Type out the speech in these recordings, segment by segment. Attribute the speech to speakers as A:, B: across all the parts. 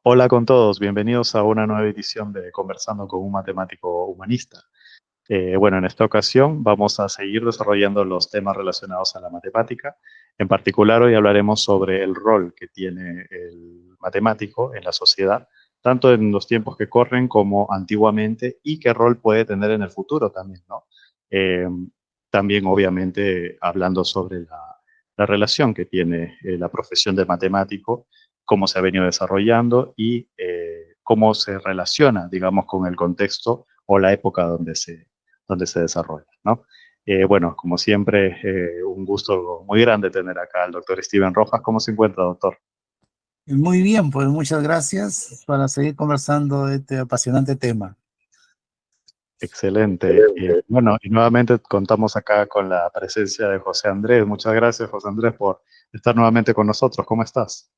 A: Hola con todos, bienvenidos a una nueva edición de Conversando con un matemático humanista. Bueno, en esta ocasión vamos a seguir desarrollando los temas relacionados a la matemática. En particular, hoy hablaremos sobre el rol que tiene el matemático en la sociedad, tanto en los tiempos que corren como antiguamente, y qué rol puede tener en el futuro también, ¿no? Eh, También, obviamente, hablando sobre la relación que tiene la profesión de matemático, cómo se ha venido desarrollando y cómo se relaciona, digamos, con el contexto o la época donde se desarrolla, ¿no? Bueno, como siempre, un gusto muy grande tener acá al doctor Steven Rojas. ¿Cómo se encuentra, doctor?
B: Muy bien, pues muchas gracias para seguir conversando de este apasionante tema.
A: Excelente. Bueno, y nuevamente contamos acá con la presencia de José Andrés. Muchas gracias, José Andrés, por estar nuevamente con nosotros. ¿Cómo estás?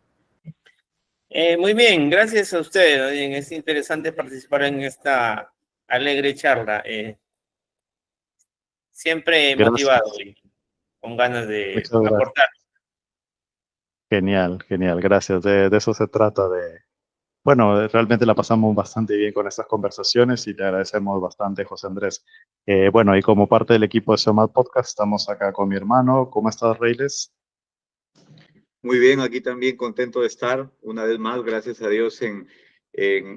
C: Muy bien, gracias a usted. Oye, es interesante participar en esta alegre charla. Siempre motivado
A: Gracias.
C: y con ganas de
A: Muchas gracias.
C: aportar.
A: Genial, genial. Gracias. De eso se trata bueno, realmente la pasamos bastante bien con estas conversaciones y te agradecemos bastante, José Andrés. Bueno, y como parte del equipo de Somad Podcast, estamos acá con mi hermano. ¿Cómo estás, Reyles?
D: Muy bien, aquí también contento de estar una vez más, gracias a Dios, en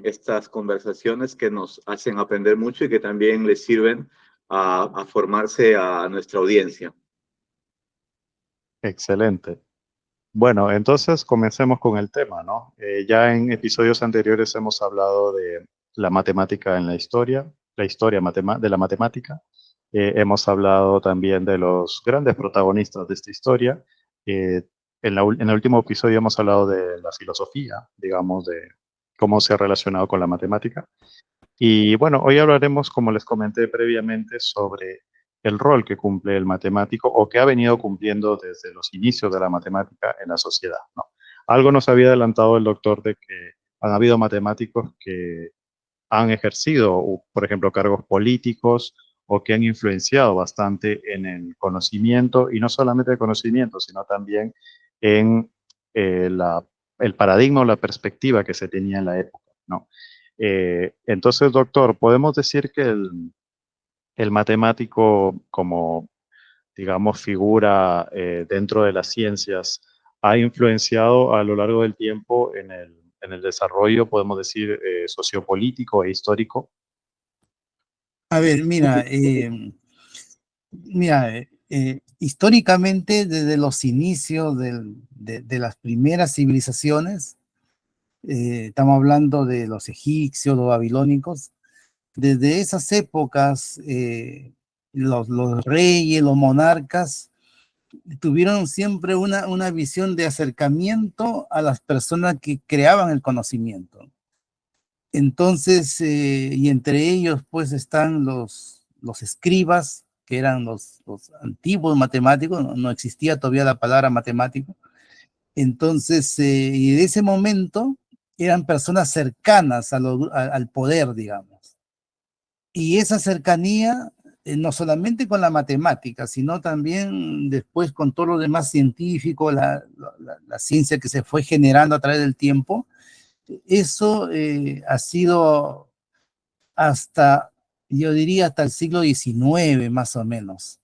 D: estas conversaciones que nos hacen aprender mucho y que también les sirven a formarse a nuestra audiencia.
A: Excelente. Bueno, entonces comencemos con el tema, ¿no? Ya en episodios anteriores hemos hablado de la matemática en la historia de la matemática. Hemos hablado también de los grandes protagonistas de esta historia. Eh, en el último episodio hemos hablado de la filosofía, digamos, de cómo se ha relacionado con la matemática. Y bueno, hoy hablaremos, como les comenté previamente, sobre el rol que cumple el matemático o que ha venido cumpliendo desde los inicios de la matemática en la sociedad, ¿no? Algo nos había adelantado el doctor de que han habido matemáticos que han ejercido, por ejemplo, cargos políticos o que han influenciado bastante en el conocimiento, y no solamente el conocimiento, sino también en eh, la, el paradigma o la perspectiva que se tenía en la época, ¿no? Entonces, doctor, podemos decir que el matemático como, digamos, figura dentro de las ciencias ha influenciado a lo largo del tiempo en el desarrollo, podemos decir, sociopolítico e histórico.
B: A ver, históricamente, desde los inicios de las primeras civilizaciones, estamos hablando de los egipcios, los babilónicos, desde esas épocas, los reyes, los monarcas, tuvieron siempre una visión de acercamiento a las personas que creaban el conocimiento. Entonces, y entre ellos pues están los escribas, que eran los antiguos matemáticos, no existía todavía la palabra matemático. Entonces, y de ese momento eran personas cercanas al poder, digamos. Y esa cercanía, no solamente con la matemática, sino también después con todo lo demás científico, la ciencia que se fue generando a través del tiempo, eso ha sido hasta, yo diría, hasta el siglo XIX más o menos,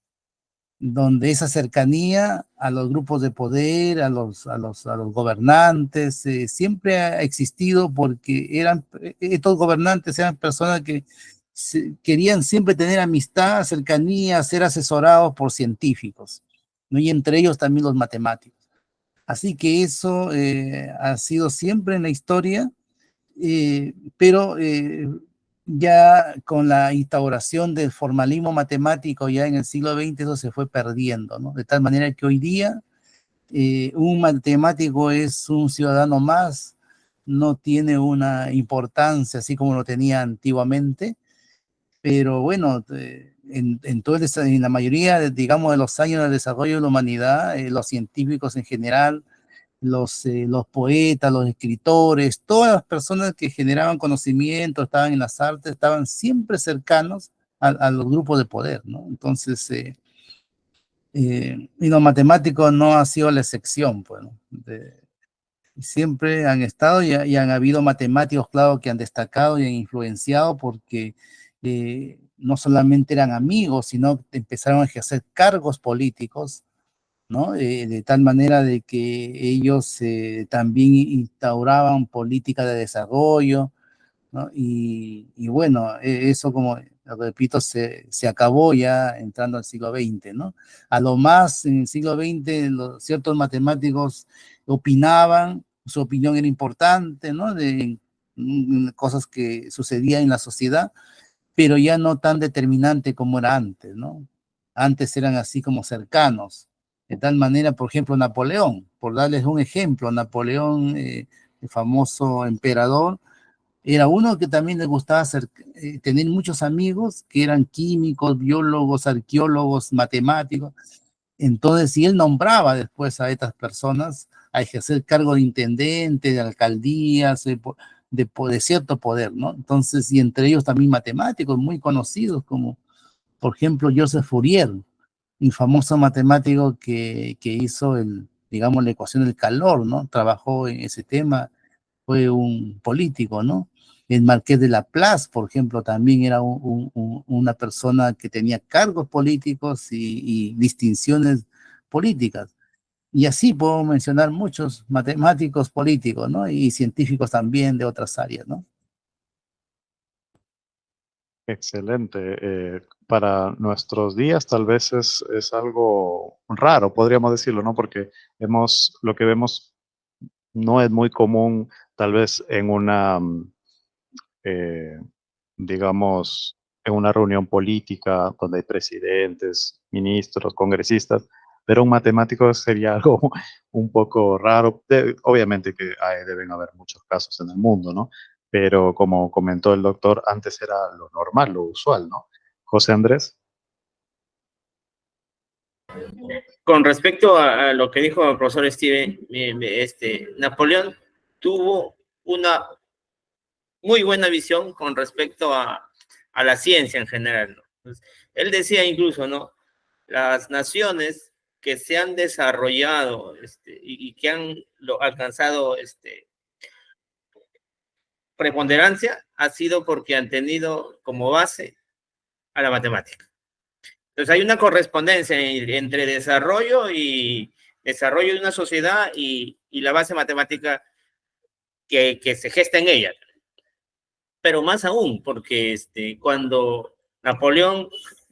B: donde esa cercanía a los grupos de poder, a los gobernantes, siempre ha existido, porque estos gobernantes eran personas que querían siempre tener amistad, cercanía, ser asesorados por científicos, ¿no? Y entre ellos también los matemáticos. Así que eso ha sido siempre en la historia, pero ya con la instauración del formalismo matemático ya en el siglo XX, eso se fue perdiendo, ¿no? De tal manera que hoy día un matemático es un ciudadano más, no tiene una importancia así como lo tenía antiguamente, pero bueno, en la mayoría, digamos, de los años del desarrollo de la humanidad, los científicos en general, los poetas, los escritores, todas las personas que generaban conocimiento, estaban en las artes, estaban siempre cercanos a los grupos de poder, ¿no? Entonces, y los matemáticos no ha sido la excepción, pues, ¿no? siempre han estado y han habido matemáticos, claro, que han destacado y han influenciado porque no solamente eran amigos, sino que empezaron a ejercer cargos políticos, ¿no? De tal manera de que ellos también instauraban política de desarrollo, ¿no? Y bueno, eso, como repito, se acabó ya entrando al siglo XX, ¿no? A lo más en el siglo XX, ciertos matemáticos opinaban, su opinión era importante, ¿no? De cosas que sucedían en la sociedad, pero ya no tan determinante como era antes, ¿no? Antes eran así como cercanos. De tal manera, por ejemplo, Napoleón, por darles un ejemplo, Napoleón, el famoso emperador, era uno que también le gustaba tener muchos amigos que eran químicos, biólogos, arqueólogos, matemáticos. Entonces, si él nombraba después a estas personas a ejercer cargo de intendente, de alcaldías, de cierto poder, ¿no? Entonces, y entre ellos también matemáticos muy conocidos, como por ejemplo Joseph Fourier, un famoso matemático que hizo digamos, la ecuación del calor, ¿no? Trabajó en ese tema, fue un político, ¿no? El Marqués de Laplace, por ejemplo, también era una persona que tenía cargos políticos y distinciones políticas. Y así puedo mencionar muchos matemáticos políticos, ¿no? Y científicos también de otras áreas, ¿no?
A: Excelente. Para nuestros días tal vez es algo raro, podríamos decirlo, ¿no? Porque lo que vemos no es muy común tal vez en una, eh, digamos, en una reunión política donde hay presidentes, ministros, congresistas, pero un matemático sería algo un poco raro. Obviamente que deben haber muchos casos en el mundo, ¿no? Pero como comentó el doctor, antes era lo normal, lo usual, ¿no? José Andrés.
C: Con respecto a lo que dijo el profesor Steven, Napoleón tuvo una muy buena visión con respecto a la ciencia en general, ¿no? Entonces, él decía incluso, ¿no? Las naciones que se han desarrollado y que han alcanzado preponderancia ha sido porque han tenido como base a la matemática. Entonces hay una correspondencia entre desarrollo de una sociedad y la base matemática que se gesta en ella. Pero más aún, porque cuando Napoleón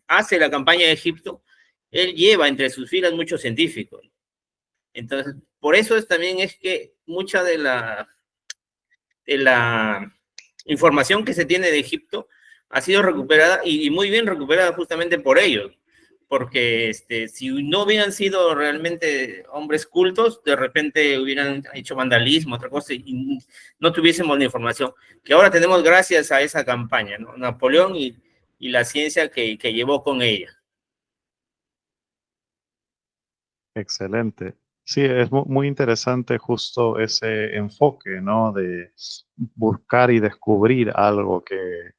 C: hace la campaña de Egipto, él lleva entre sus filas muchos científicos. Entonces, por eso también es que mucha de la información que se tiene de Egipto ha sido recuperada y muy bien recuperada justamente por ellos, porque si no hubieran sido realmente hombres cultos, de repente hubieran hecho vandalismo, otra cosa, y no tuviésemos la información que ahora tenemos gracias a esa campaña, ¿no? Napoleón y la ciencia que llevó con ella.
A: Excelente. Sí, es muy interesante justo ese enfoque, ¿no? De buscar y descubrir algo que,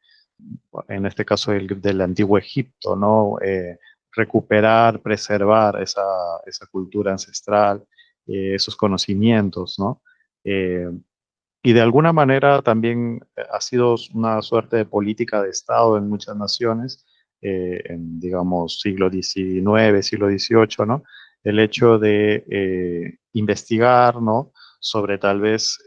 A: en este caso, del antiguo Egipto, ¿no? Recuperar, preservar esa cultura ancestral, esos conocimientos, ¿no? Eh, y de alguna manera también ha sido una suerte de política de Estado en muchas naciones, en, digamos, siglo XIX, siglo XVIII, ¿no? El hecho de investigar, ¿no? Sobre tal vez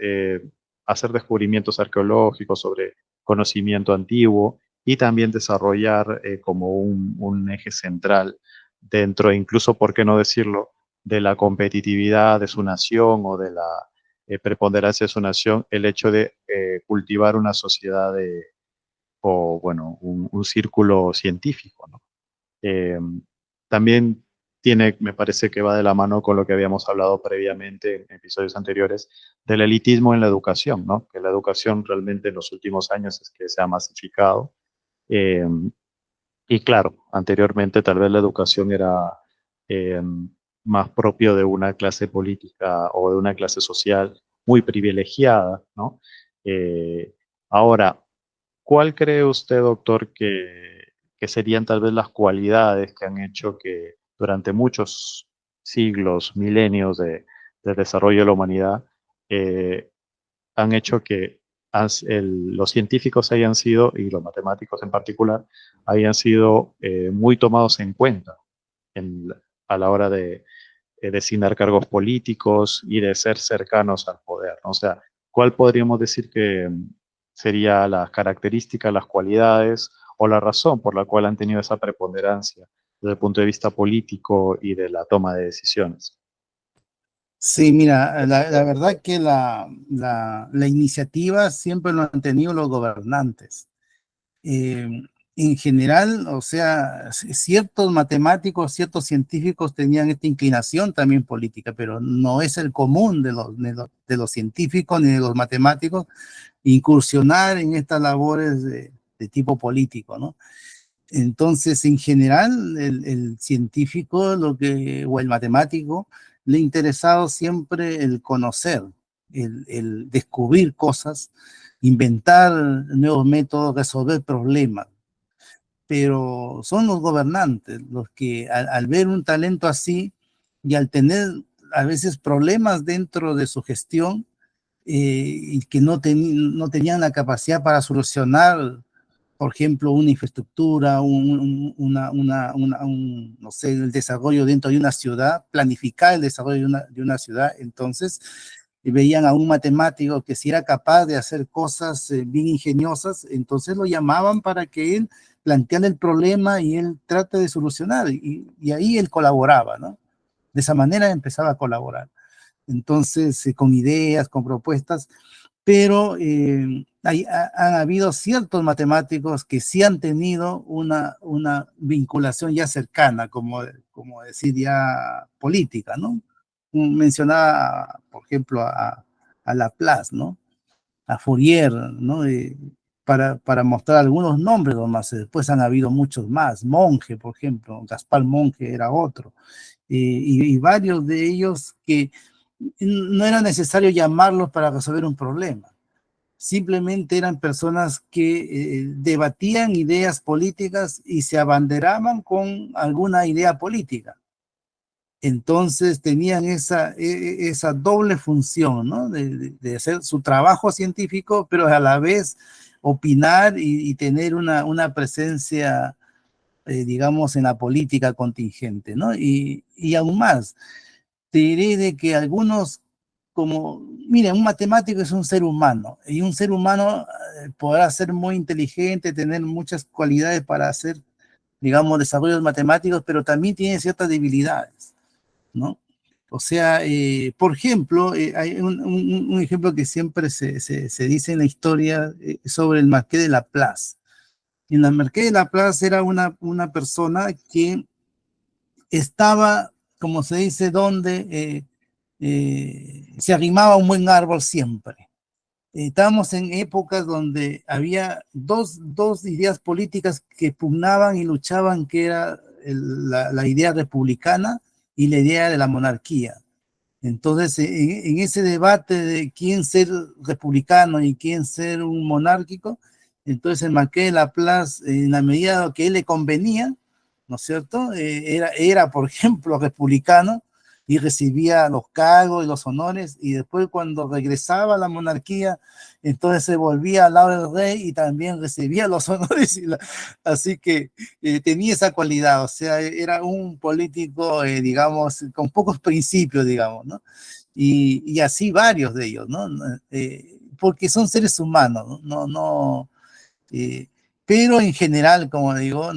A: hacer descubrimientos arqueológicos, sobre conocimiento antiguo y también desarrollar como un eje central dentro, incluso, ¿por qué no decirlo?, de la competitividad de su nación o de la preponderancia de su nación, el hecho de cultivar una sociedad o, bueno, un círculo científico, ¿no? Eh, También me parece que va de la mano con lo que habíamos hablado previamente en episodios anteriores, del elitismo en la educación, ¿no? Que la educación realmente en los últimos años es que se ha masificado. Eh, y claro, anteriormente tal vez la educación era eh, más propio de una clase política o de una clase social muy privilegiada, ¿no? Eh, Ahora, ¿cuál cree usted, doctor, que serían tal vez las cualidades que han hecho que durante muchos siglos, milenios de desarrollo de la humanidad, han hecho que los científicos hayan sido, y los matemáticos en particular, hayan sido muy tomados en cuenta a la hora de designar cargos políticos y de ser cercanos al poder, ¿no? O sea, ¿cuál podríamos decir que sería las características, las cualidades o la razón por la cual han tenido esa preponderancia desde el punto de vista político y de la toma de decisiones?
B: Sí, mira, la verdad que la iniciativa siempre lo han tenido los gobernantes. Eh, en general, o sea, ciertos matemáticos, ciertos científicos tenían esta inclinación también política, pero no es el común de los científicos ni de los matemáticos incursionar en estas labores de tipo político, ¿no? Entonces, en general, el científico o el matemático le ha interesado siempre el conocer, el descubrir cosas, inventar nuevos métodos, resolver problemas. Pero son los gobernantes los que al ver un talento así y al tener a veces problemas dentro de su gestión, y que no tenían la capacidad para solucionar, por ejemplo, una infraestructura, no sé, el desarrollo dentro de una ciudad, planificar el desarrollo de una ciudad. Entonces veían a un matemático que si era capaz de hacer cosas bien ingeniosas, entonces lo llamaban para que él planteara el problema y él trate de solucionar, y ahí él colaboraba, ¿no? De esa manera empezaba a colaborar. Entonces, con ideas, con propuestas, pero han habido ciertos matemáticos que sí han tenido una vinculación ya cercana, como decir, ya política, ¿no? Mencionaba, por ejemplo, a Laplace, ¿no? A Fourier, ¿no? Para mostrar algunos nombres nomás. Después han habido muchos más. Monge, por ejemplo, Gaspar Monge era otro. Y varios de ellos que no era necesario llamarlos para resolver un problema. Simplemente eran personas que debatían ideas políticas y se abanderaban con alguna idea política. Entonces tenían esa doble función, ¿no? De hacer su trabajo científico, pero a la vez opinar y tener una presencia, digamos, en la política contingente, ¿no? Y aún más, te diré de que algunos, mira, un matemático es un ser humano, y un ser humano podrá ser muy inteligente, tener muchas cualidades para hacer, digamos, desarrollos matemáticos, pero también tiene ciertas debilidades, ¿no? O sea, por ejemplo, hay un ejemplo que siempre se dice en la historia sobre el Marqués de Laplace. En el Marqués de Laplace era una persona que estaba, como se dice, donde se arrimaba a un buen árbol siempre. Estábamos en épocas donde había dos ideas políticas que pugnaban y luchaban, que era la idea republicana y la idea de la monarquía. Entonces, en ese debate de quién ser republicano y quién ser un monárquico, entonces el Marqués de Laplace, en la medida que él le convenía, ¿no es cierto? Era, por ejemplo, republicano y recibía los cargos y los honores, y después cuando regresaba a la monarquía, entonces se volvía al lado del rey y también recibía los honores. Así que tenía esa cualidad, o sea, era un político, digamos, con pocos principios, digamos, ¿no? Y así varios de ellos, ¿no? Porque son seres humanos, ¿no? Eh, pero en general, como digo,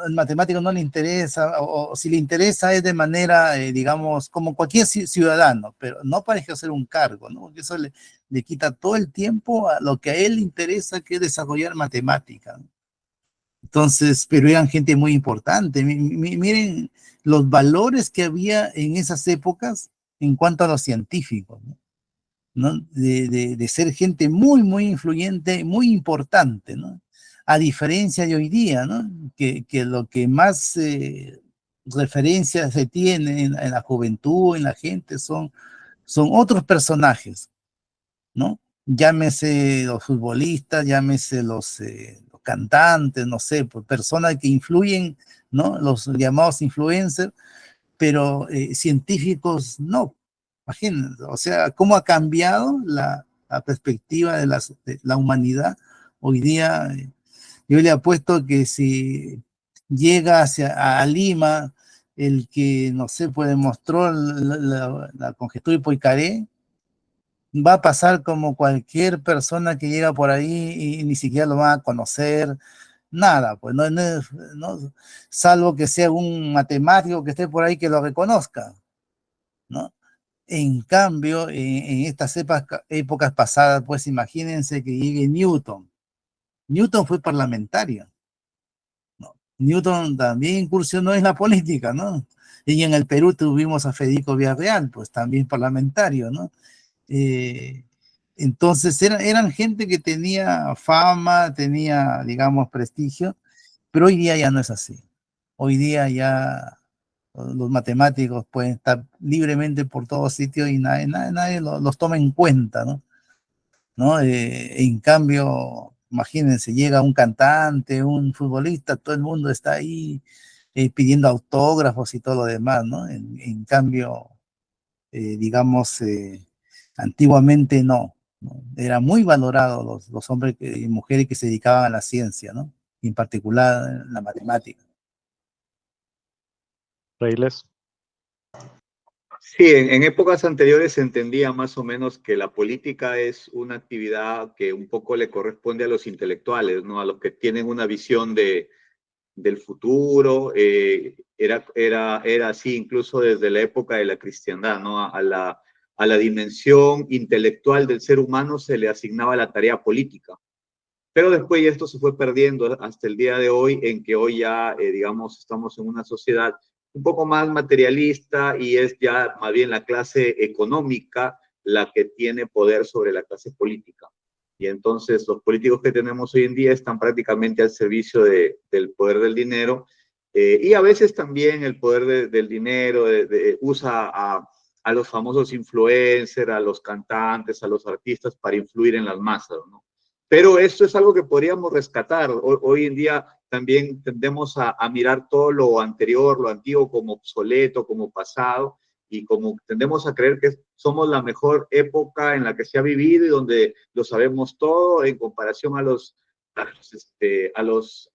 B: el matemático no le interesa, o si le interesa es de manera, digamos, como cualquier ciudadano, pero no para ejercer un cargo, ¿no? Porque eso le quita todo el tiempo a lo que a él le interesa, que es desarrollar matemática, ¿no? Entonces, pero eran gente muy importante. Miren los valores que había en esas épocas en cuanto a los científicos, ¿no? ¿No? De ser gente muy, muy influyente, muy importante, ¿no? A diferencia de hoy día, ¿no? Que lo que más referencia se tiene en la juventud, en la gente, son otros personajes, ¿no? Llámese los futbolistas, llámese los cantantes, no sé, pues, personas que influyen, ¿no? Los llamados influencers, pero científicos no. Imagínense, o sea, cómo ha cambiado la perspectiva de la humanidad. Hoy día, yo le apuesto que si llega a Lima el que, no sé, pues demostró la conjetura de Poincaré, va a pasar como cualquier persona que llega por ahí y ni siquiera lo van a conocer, nada, pues no, salvo que sea un matemático que esté por ahí que lo reconozca, ¿no? En cambio, en estas épocas pasadas, pues imagínense que llegue Newton. Newton fue parlamentario, ¿no? Newton también incursionó en la política, ¿no? Y en el Perú tuvimos a Federico Villarreal, pues también parlamentario, ¿no? Eh, entonces eran gente que tenía fama, tenía, digamos, prestigio, pero hoy día ya no es así. Hoy día ya los matemáticos pueden estar libremente por todos sitios y nadie los toma en cuenta, ¿no? ¿No? En cambio, imagínense, llega un cantante, un futbolista, todo el mundo está ahí pidiendo autógrafos y todo lo demás, ¿no? En cambio, digamos, antiguamente no. Era muy valorado los hombres y mujeres que se dedicaban a la ciencia, ¿no? En particular la matemática.
A: Reyles.
D: Sí, en épocas anteriores se entendía más o menos que la política es una actividad que un poco le corresponde a los intelectuales, ¿no? A los que tienen una visión del futuro. Era así incluso desde la época de la cristiandad, ¿no? A la dimensión intelectual del ser humano se le asignaba la tarea política. Pero después esto se fue perdiendo hasta el día de hoy, en que hoy ya, digamos, estamos en una sociedad un poco más materialista y es ya más bien la clase económica la que tiene poder sobre la clase política. Y entonces los políticos que tenemos hoy en día están prácticamente al servicio del poder del dinero, y a veces también el poder del dinero usa a los famosos influencers, a los cantantes, a los artistas para influir en las masas, ¿no? Pero esto es algo que podríamos rescatar. Hoy en día también tendemos a mirar todo lo anterior, lo antiguo como obsoleto, como pasado, y como tendemos a creer que somos la mejor época en la que se ha vivido y donde lo sabemos todo en comparación a los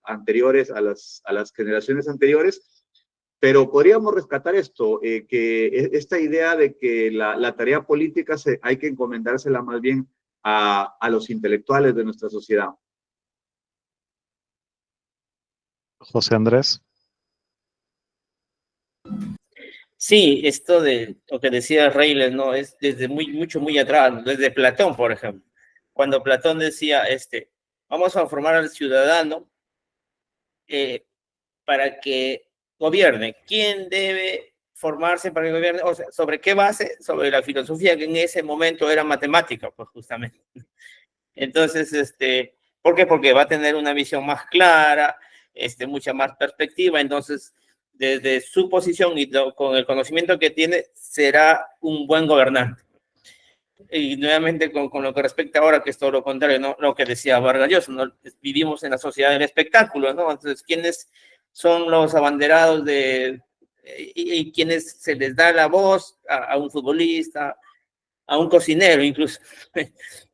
D: anteriores, a las generaciones anteriores. Pero podríamos rescatar esto, que esta idea de que la tarea política hay que encomendársela más bien a los intelectuales de nuestra sociedad.
A: José Andrés.
C: Sí, esto de lo que decía Reyles, ¿no? Es desde muy atrás, desde Platón, por ejemplo. Cuando Platón decía, vamos a formar al ciudadano para que gobierne. ¿Quién debe formarse para que gobierne? O sea, ¿sobre qué base? Sobre la filosofía que en ese momento era matemática, pues justamente. Entonces, ¿por qué? Porque va a tener una visión más clara, mucha más perspectiva. Entonces, desde su posición y con el conocimiento que tiene, será un buen gobernante. Y nuevamente con lo que respecta ahora, que es todo lo contrario, ¿no? Lo que decía Vargas Llosa, ¿no? Vivimos en la sociedad del espectáculo, ¿no? Entonces, ¿quiénes son los abanderados y quienes se les da la voz a un futbolista, a un cocinero incluso?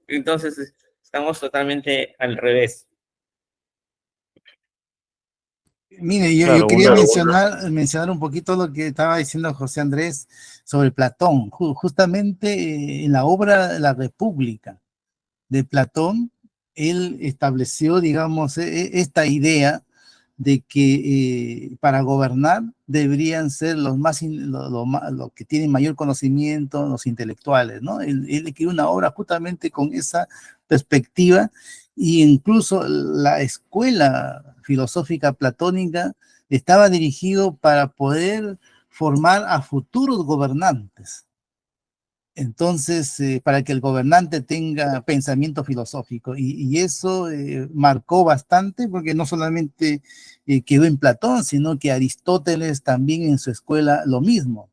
C: Entonces, estamos totalmente al revés.
B: Mire, yo
A: Claro,
B: quería mencionar un poquito lo que estaba diciendo José Andrés sobre Platón. Justamente en la obra La República de Platón, él estableció, digamos, esta idea de que para gobernar deberían ser los que tienen mayor conocimiento, los intelectuales, ¿no? Él escribió una obra justamente con esa perspectiva, y incluso la escuela filosófica platónica estaba dirigido para poder formar a futuros gobernantes. Entonces, para que el gobernante tenga pensamiento filosófico, y eso marcó bastante, porque no solamente quedó en Platón, sino que Aristóteles también en su escuela lo mismo,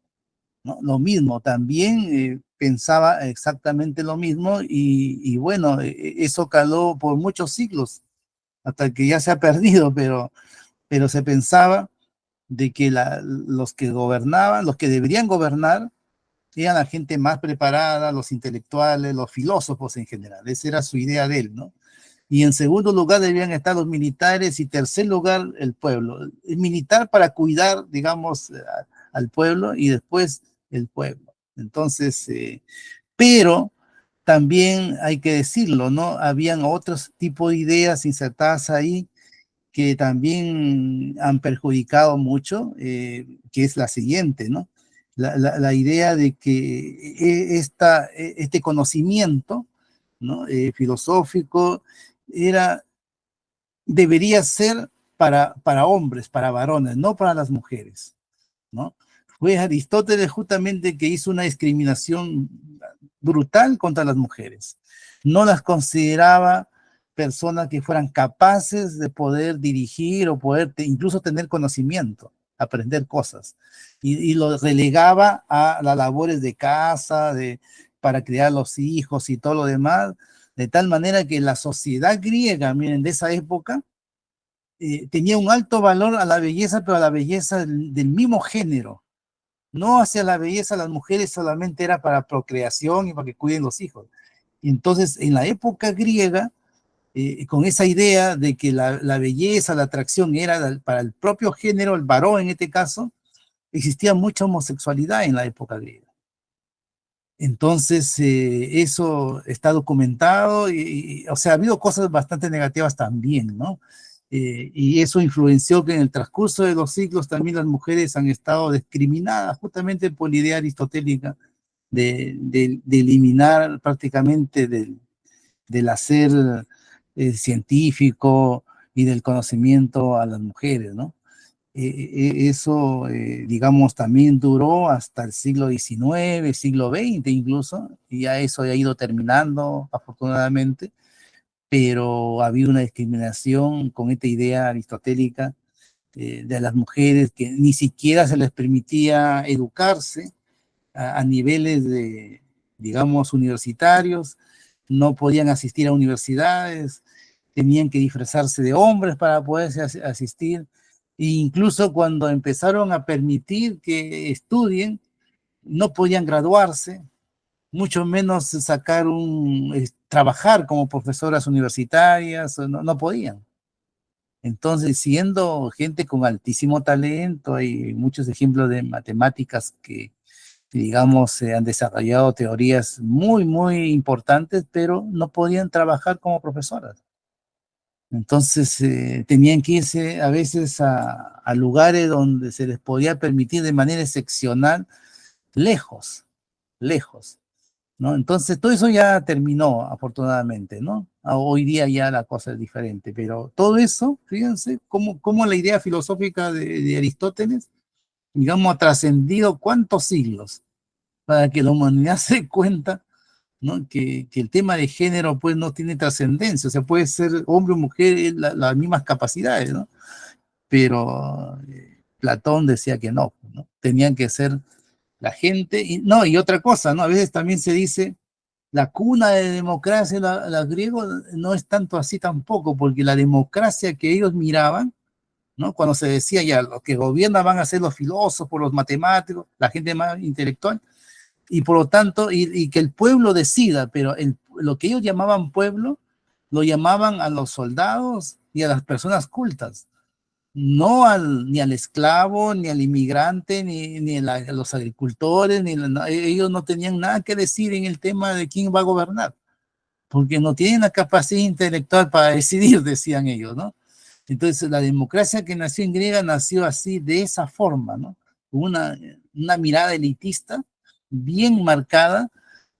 B: ¿no? Lo mismo, también pensaba exactamente lo mismo, y bueno, eso caló por muchos siglos, hasta que ya se ha perdido, pero se pensaba de que los que gobernaban, los que deberían gobernar, eran la gente más preparada, los intelectuales, los filósofos en general. Esa era su idea de él, ¿no? Y en segundo lugar debían estar los militares y tercer lugar el pueblo. El militar para cuidar, digamos, al pueblo y después el pueblo. Entonces, pero también hay que decirlo, ¿no? Habían otros tipos de ideas insertadas ahí que también han perjudicado mucho, que es la siguiente, ¿no? La idea de que este conocimiento, ¿no? Filosófico debería ser para hombres, para varones, no para las mujeres, ¿no? Fue Aristóteles justamente que hizo una discriminación brutal contra las mujeres. No las consideraba personas que fueran capaces de poder dirigir o poder incluso tener conocimiento, aprender cosas. Y lo relegaba a las labores de casa, para criar los hijos y todo lo demás, de tal manera que la sociedad griega, miren, de esa época, tenía un alto valor a la belleza, pero a la belleza del mismo género. No hacia la belleza, las mujeres solamente era para procreación y para que cuiden los hijos. Y entonces, en la época griega, con esa idea de que la belleza, la atracción era para el propio género, el varón en este caso, existía mucha homosexualidad en la época griega. Entonces, eso está documentado o sea, ha habido cosas bastante negativas también, ¿no? Y eso influenció que en el transcurso de los siglos también las mujeres han estado discriminadas justamente por la idea aristotélica de eliminar prácticamente del hacer científico y del conocimiento a las mujeres, ¿no? Eso, digamos, también duró hasta el siglo XIX, siglo XX incluso, y ya eso ha ido terminando, afortunadamente, pero ha habido una discriminación con esta idea aristotélica de las mujeres que ni siquiera se les permitía educarse a niveles de, digamos, universitarios, no podían asistir a universidades, tenían que disfrazarse de hombres para poder asistir. E incluso cuando empezaron a permitir que estudien, no podían graduarse, mucho menos trabajar como profesoras universitarias, no podían. Entonces, siendo gente con altísimo talento, hay muchos ejemplos de matemáticas que, digamos, se han desarrollado teorías muy, muy importantes, pero no podían trabajar como profesoras. Entonces, tenían que irse a veces a lugares donde se les podía permitir de manera excepcional, lejos, lejos, ¿no? Entonces, todo eso ya terminó, afortunadamente, ¿no? Hoy día ya la cosa es diferente, pero todo eso, fíjense, cómo la idea filosófica de Aristóteles, digamos, ha trascendido cuántos siglos para que la humanidad se dé cuenta, ¿no? Que el tema de género pues no tiene trascendencia, o sea, puede ser hombre o mujer las mismas capacidades, ¿no? Pero Platón decía que no, ¿no? Tenían que ser la gente, y otra cosa, ¿no? A veces también se dice, la cuna de democracia, los griegos, no es tanto así tampoco, porque la democracia que ellos miraban, ¿no? Cuando se decía ya, los que gobiernan van a ser los filósofos, los matemáticos, la gente más intelectual, y por lo tanto, y que el pueblo decida, pero lo que ellos llamaban pueblo, lo llamaban a los soldados y a las personas cultas, no ni al esclavo, ni al inmigrante, ni a los agricultores, ellos no tenían nada que decir en el tema de quién va a gobernar, porque no tienen la capacidad intelectual para decidir, decían ellos, ¿no? Entonces, la democracia que nació en griega nació así, de esa forma, ¿no? Una mirada elitista bien marcada,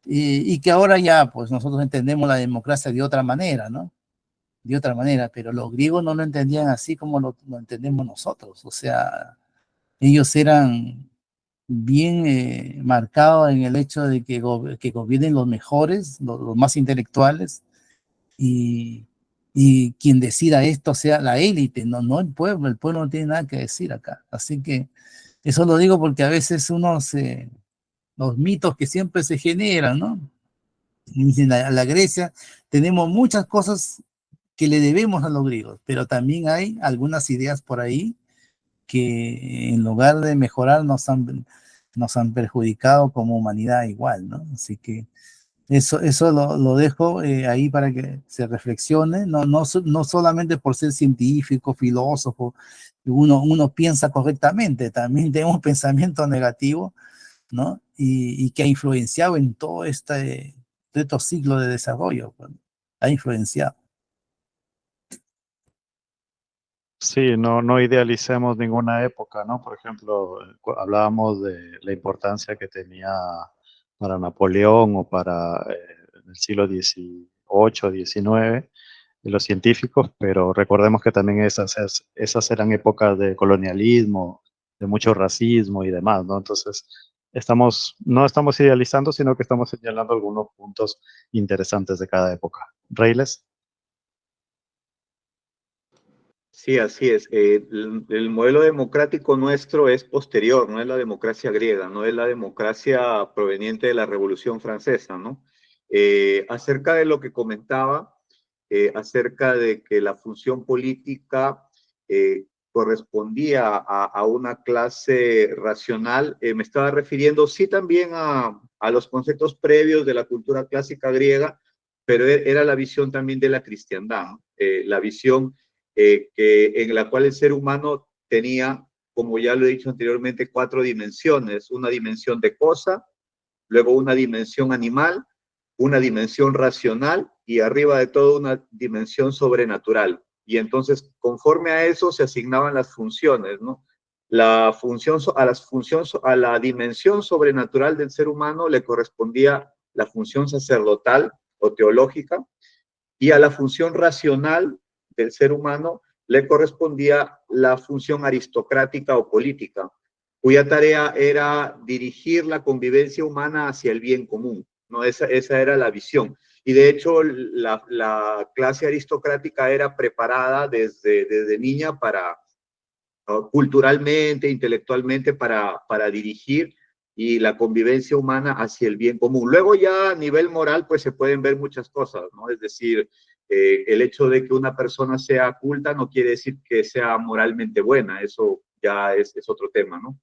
B: y que ahora ya, pues nosotros entendemos la democracia de otra manera, ¿no? De otra manera, pero los griegos no lo entendían así como lo entendemos nosotros, o sea, ellos eran bien marcados en el hecho de que gobiernen los mejores, los más intelectuales, y, y quien decida esto sea la élite, no el pueblo no tiene nada que decir acá, así que eso lo digo porque a veces los mitos que siempre se generan, ¿no? Dicen, a la Grecia tenemos muchas cosas que le debemos a los griegos, pero también hay algunas ideas por ahí que en lugar de mejorar nos han perjudicado como humanidad igual, ¿no? Así que eso lo dejo ahí para que se reflexione, no solamente por ser científico, filósofo, uno piensa correctamente, también tenemos pensamiento negativo, ¿no? Y que ha influenciado en todo estos ciclos de desarrollo, pues, ha influenciado.
A: Sí, no idealicemos ninguna época, ¿no? Por ejemplo, hablábamos de la importancia que tenía para Napoleón o para el siglo XVIII, XIX, de los científicos, pero recordemos que también esas eran épocas de colonialismo, de mucho racismo y demás, ¿no? Entonces, no estamos idealizando, sino que estamos señalando algunos puntos interesantes de cada época. Reyles.
D: Sí, así es. El modelo democrático nuestro es posterior, no es la democracia griega, no es la democracia proveniente de la Revolución Francesa, ¿no? Acerca de lo que comentaba, acerca de que la función política correspondía a una clase racional, me estaba refiriendo sí también a los conceptos previos de la cultura clásica griega, pero era la visión también de la cristiandad, ¿no? La visión en la cual el ser humano tenía, como ya lo he dicho anteriormente, 4 dimensiones: una dimensión de cosa, luego una dimensión animal, una dimensión racional y arriba de todo una dimensión sobrenatural. Y entonces, conforme a eso, se asignaban las funciones, ¿no? A la dimensión sobrenatural del ser humano le correspondía la función sacerdotal o teológica, y a la función racional del ser humano le correspondía la función aristocrática o política, cuya tarea era dirigir la convivencia humana hacia el bien común, ¿no? Esa era la visión. Y de hecho, la clase aristocrática era preparada desde niña para, culturalmente, intelectualmente, para dirigir y la convivencia humana hacia el bien común. Luego ya a nivel moral, pues se pueden ver muchas cosas, ¿no? Es decir, el hecho de que una persona sea culta no quiere decir que sea moralmente buena, eso ya es otro tema, ¿no?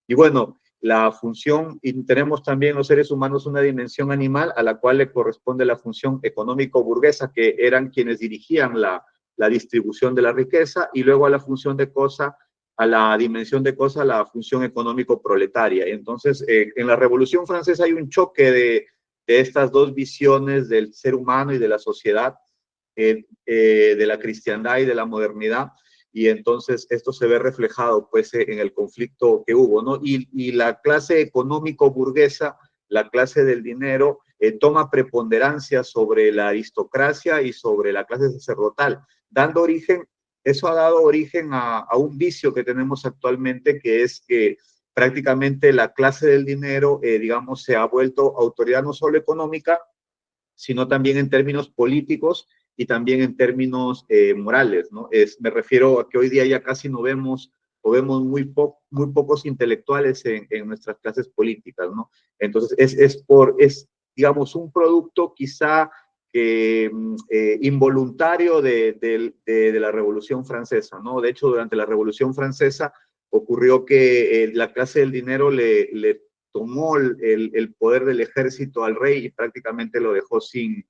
D: Y bueno, la función, y tenemos también los seres humanos una dimensión animal a la cual le corresponde la función económico-burguesa, que eran quienes dirigían la distribución de la riqueza, y luego a la función de cosa, a la dimensión de cosa, la función económico-proletaria. Entonces, en la Revolución Francesa hay un choque de estas dos visiones del ser humano y de la sociedad, de la cristiandad y de la modernidad, y entonces esto se ve reflejado pues en el conflicto que hubo, ¿no? Y la clase económico-burguesa, la clase del dinero, toma preponderancia sobre la aristocracia y sobre la clase sacerdotal, dando origen, eso ha dado origen a un vicio que tenemos actualmente, que es que prácticamente la clase del dinero, digamos, se ha vuelto autoridad no solo económica, sino también en términos políticos y también en términos morales, ¿no? Me refiero a que hoy día ya casi no vemos o vemos muy pocos intelectuales en nuestras clases políticas, ¿no? Entonces, es, digamos, un producto quizá involuntario de la Revolución Francesa, ¿no? De hecho, durante la Revolución Francesa ocurrió que la clase del dinero le tomó el poder del ejército al rey y prácticamente lo dejó sin,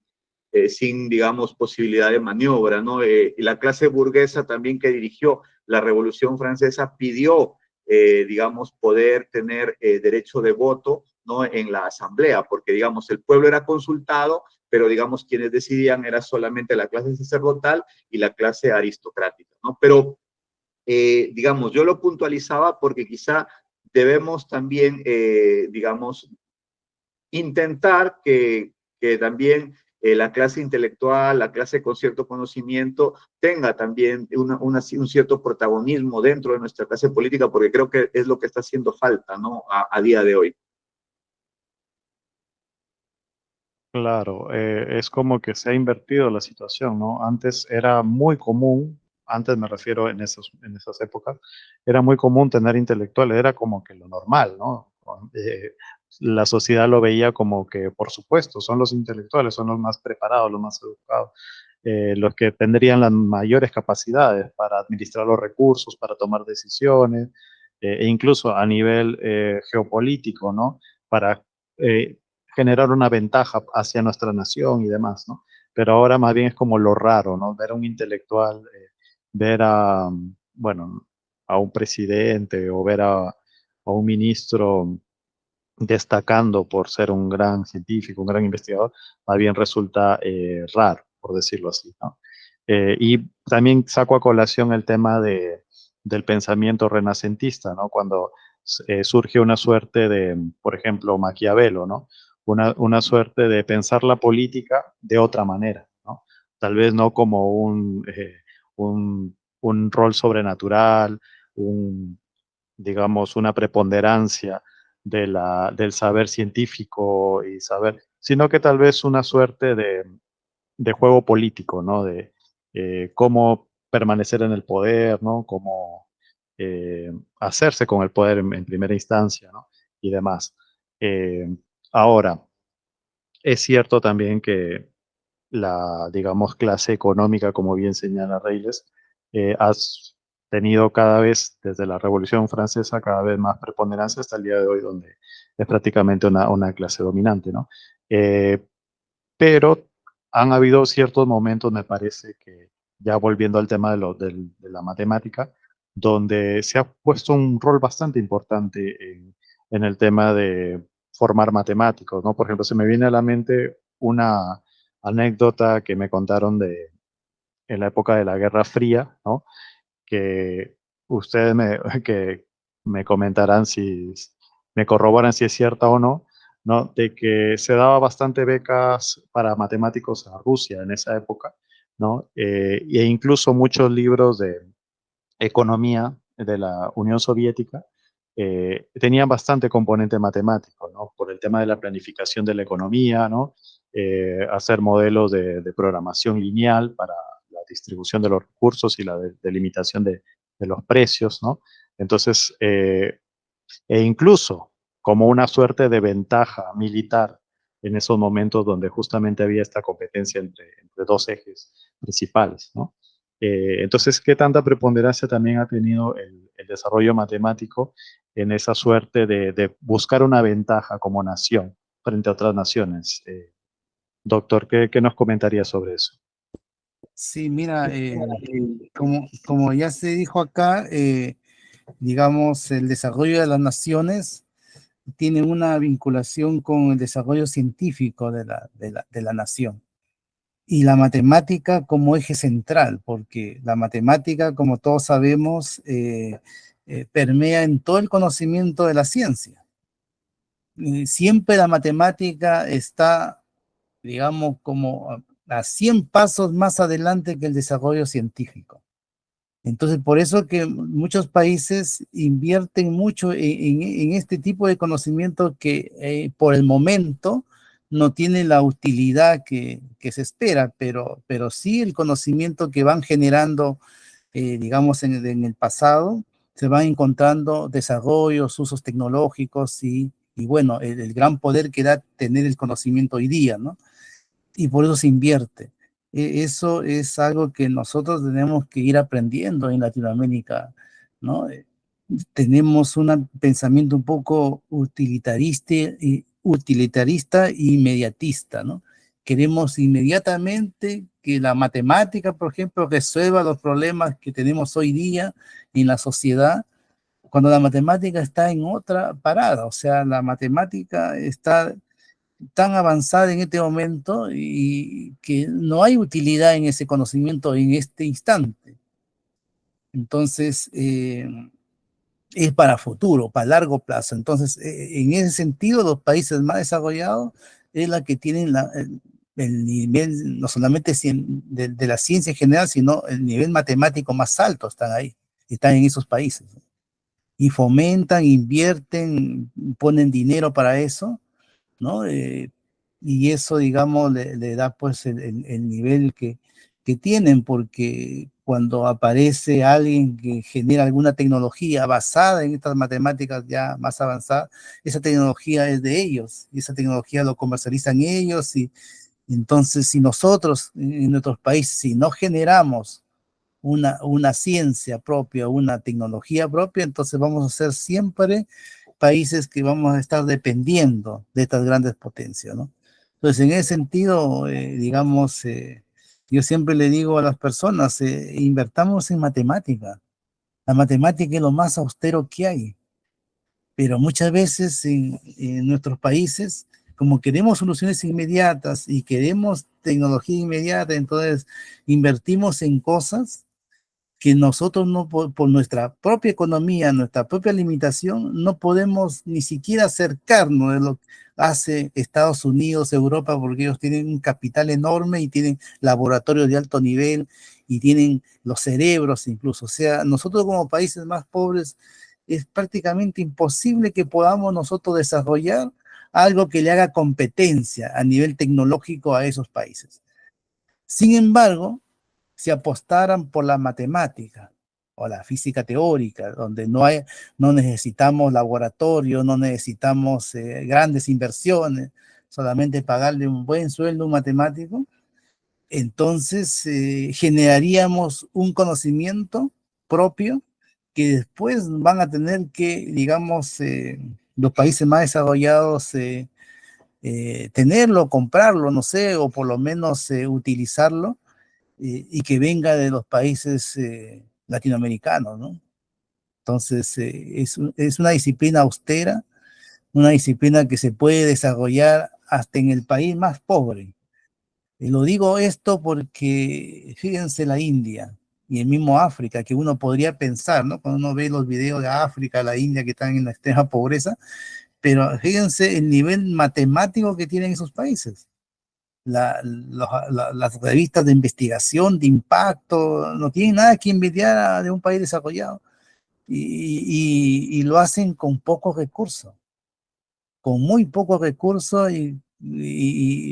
D: digamos, posibilidad de maniobra, ¿no? Y la clase burguesa también que dirigió la Revolución Francesa pidió, digamos, poder tener derecho de voto, ¿no? En la asamblea, porque, digamos, el pueblo era consultado, pero, digamos, quienes decidían era solamente la clase sacerdotal y la clase aristocrática, ¿no? Pero, digamos, yo lo puntualizaba porque quizá debemos también, digamos, intentar que también la clase intelectual, la clase con cierto conocimiento, tenga también un cierto protagonismo dentro de nuestra clase política, porque creo que es lo que está haciendo falta, ¿no? A día de hoy.
A: Claro, es como que se ha invertido la situación, ¿no? Antes era muy común, antes me refiero en esas épocas, era muy común tener intelectuales, era como que lo normal, ¿no? La sociedad lo veía como que, por supuesto, son los intelectuales, son los más preparados, los más educados, los que tendrían las mayores capacidades para administrar los recursos, para tomar decisiones, e incluso a nivel geopolítico, ¿no? Para generar una ventaja hacia nuestra nación y demás, ¿no? Pero ahora más bien es como lo raro, ¿no? Ver a un intelectual, ver a, bueno, a un presidente o ver a un ministro destacando por ser un gran científico, un gran investigador, más bien resulta raro, por decirlo así, ¿no? Y también saco a colación el tema del pensamiento renacentista, ¿no? Cuando surge una suerte de, por ejemplo, Maquiavelo, ¿no? Una suerte de pensar la política de otra manera, ¿no? Tal vez no como un rol sobrenatural, digamos, una preponderancia del saber científico y saber, sino que tal vez una suerte de juego político, ¿no? De cómo permanecer en el poder, ¿no? Cómo hacerse con el poder en primera instancia, ¿no? Y demás. Eh, Ahora, es cierto también que la, digamos, clase económica, como bien señala Reyes, has tenido cada vez, desde la Revolución Francesa, cada vez más preponderancia hasta el día de hoy, donde es prácticamente una clase dominante, ¿no? Eh, pero han habido ciertos momentos, me parece que, ya volviendo al tema de la matemática, donde se ha puesto un rol bastante importante en el tema de formar matemáticos, ¿no? Por ejemplo, se me viene a la mente una anécdota que me contaron en la época de la Guerra Fría, ¿no? Que ustedes que me comentarán si me corroboran si es cierta o no, ¿no? De que se daba bastante becas para matemáticos a Rusia en esa época, ¿no? E incluso muchos libros de economía de la Unión Soviética tenían bastante componente matemático, ¿no? Por el tema de la planificación de la economía, ¿no? Hacer modelos de programación lineal para la distribución de los recursos y la delimitación de los precios, ¿no? Entonces, e incluso como una suerte de ventaja militar en esos momentos donde justamente había esta competencia entre dos ejes principales, ¿no? Entonces, ¿qué tanta preponderancia también ha tenido el desarrollo matemático en esa suerte de buscar una ventaja como nación frente a otras naciones? Doctor, ¿qué nos comentaría sobre eso?
B: Sí, mira, como ya se dijo acá, digamos, el desarrollo de las naciones tiene una vinculación con el desarrollo científico de la nación. Y la matemática como eje central, porque la matemática, como todos sabemos, permea en todo el conocimiento de la ciencia. Siempre la matemática está, digamos, como a 100 pasos más adelante que el desarrollo científico. Entonces, por eso que muchos países invierten mucho en este tipo de conocimiento que por el momento no tiene la utilidad que se espera, pero sí el conocimiento que van generando, digamos, en el pasado, se van encontrando desarrollos, usos tecnológicos y bueno, el gran poder que da tener el conocimiento hoy día, ¿no? Y por eso se invierte. Eso es algo que nosotros tenemos que ir aprendiendo en Latinoamérica, ¿no? Tenemos un pensamiento un poco utilitarista e inmediatista, ¿no? Queremos inmediatamente que la matemática, por ejemplo, resuelva los problemas que tenemos hoy día en la sociedad, cuando la matemática está en otra parada, o sea, la matemática está tan avanzada en este momento y que no hay utilidad en ese conocimiento en este instante. Entonces, es para futuro, para largo plazo. Entonces, en ese sentido, los países más desarrollados es la que tienen el nivel, no solamente de la ciencia en general, sino el nivel matemático más alto están ahí, están en esos países. Y fomentan, invierten, ponen dinero para eso, ¿no? Y eso, digamos, le da pues el nivel que tienen, porque cuando aparece alguien que genera alguna tecnología basada en estas matemáticas ya más avanzadas, esa tecnología es de ellos, y esa tecnología lo comercializan ellos, y entonces si nosotros en nuestros países, si no generamos una ciencia propia, una tecnología propia, entonces vamos a ser siempre países que vamos a estar dependiendo de estas grandes potencias, ¿no? Entonces, en ese sentido, digamos, yo siempre le digo a las personas, invertamos en matemática. La matemática es lo más austero que hay, pero muchas veces en nuestros países, como queremos soluciones inmediatas y queremos tecnología inmediata, entonces invertimos en cosas que nosotros no, por nuestra propia economía, nuestra propia limitación, no podemos ni siquiera acercarnos de lo que hace Estados Unidos, Europa, porque ellos tienen un capital enorme y tienen laboratorios de alto nivel y tienen los cerebros incluso. O sea, nosotros como países más pobres es prácticamente imposible que podamos nosotros desarrollar algo que le haga competencia a nivel tecnológico a esos países. Sin embargo, si apostaran por la matemática o la física teórica, donde no necesitamos laboratorio, no necesitamos grandes inversiones, solamente pagarle un buen sueldo a un matemático, entonces generaríamos un conocimiento propio que después van a tener que, digamos, los países más desarrollados tenerlo, comprarlo, no sé, o por lo menos utilizarlo y que venga de los países latinoamericanos, ¿no? Entonces, es una disciplina austera, una disciplina que se puede desarrollar hasta en el país más pobre. Y lo digo esto porque, fíjense, la India y el mismo África, que uno podría pensar, ¿no? Cuando uno ve los videos de África, la India, que están en la extrema pobreza, pero fíjense el nivel matemático que tienen esos países. Las revistas de investigación, de impacto, no tienen nada que envidiar de un país desarrollado. Y lo hacen con pocos recursos, con muy pocos recursos,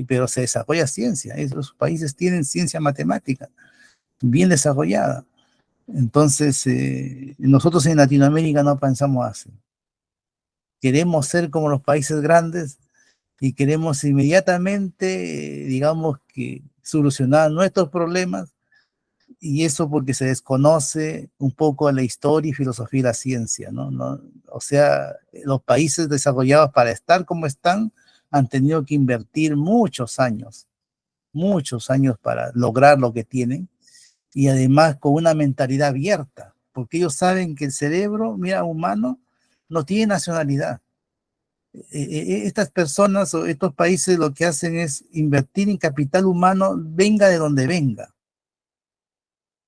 B: pero se desarrolla ciencia. Esos países tienen ciencia matemática bien desarrollada. Entonces, nosotros en Latinoamérica no pensamos así. Queremos ser como los países grandes y queremos inmediatamente, digamos, que solucionar nuestros problemas, y eso porque se desconoce un poco la historia y filosofía de la ciencia, ¿no? O sea, los países desarrollados para estar como están han tenido que invertir muchos años para lograr lo que tienen, y además con una mentalidad abierta, porque ellos saben que el cerebro, mira, humano, no tiene nacionalidad. Estas personas o estos países lo que hacen es invertir en capital humano, venga de donde venga.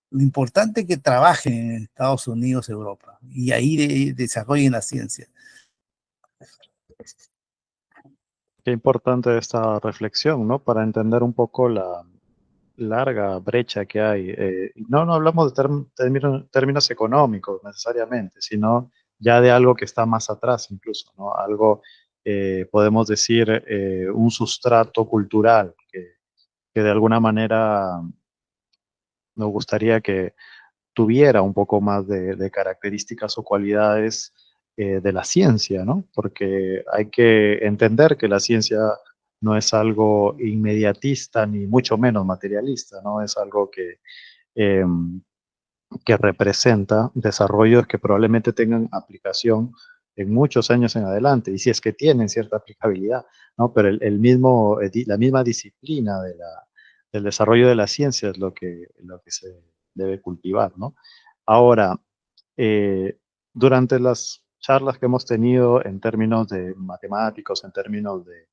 B: Lo importante es que trabajen en Estados Unidos, Europa, y ahí desarrollen la ciencia.
A: Qué importante esta reflexión, ¿no? Para entender un poco la larga brecha que hay. No hablamos de términos económicos necesariamente, sino ya de algo que está más atrás incluso, ¿no? Algo, podemos decir, un sustrato cultural que de alguna manera nos gustaría que tuviera un poco más de características o cualidades de la ciencia, ¿no? Porque hay que entender que la ciencia no es algo inmediatista ni mucho menos materialista, ¿no? Es algo eh, que representa desarrollos que probablemente tengan aplicación en muchos años en adelante, y si es que tienen cierta aplicabilidad, ¿no? Pero la misma disciplina del desarrollo de la ciencia es lo que se debe cultivar, ¿no? Ahora, eh, durante las charlas que hemos tenido en términos de matemáticos, en términos de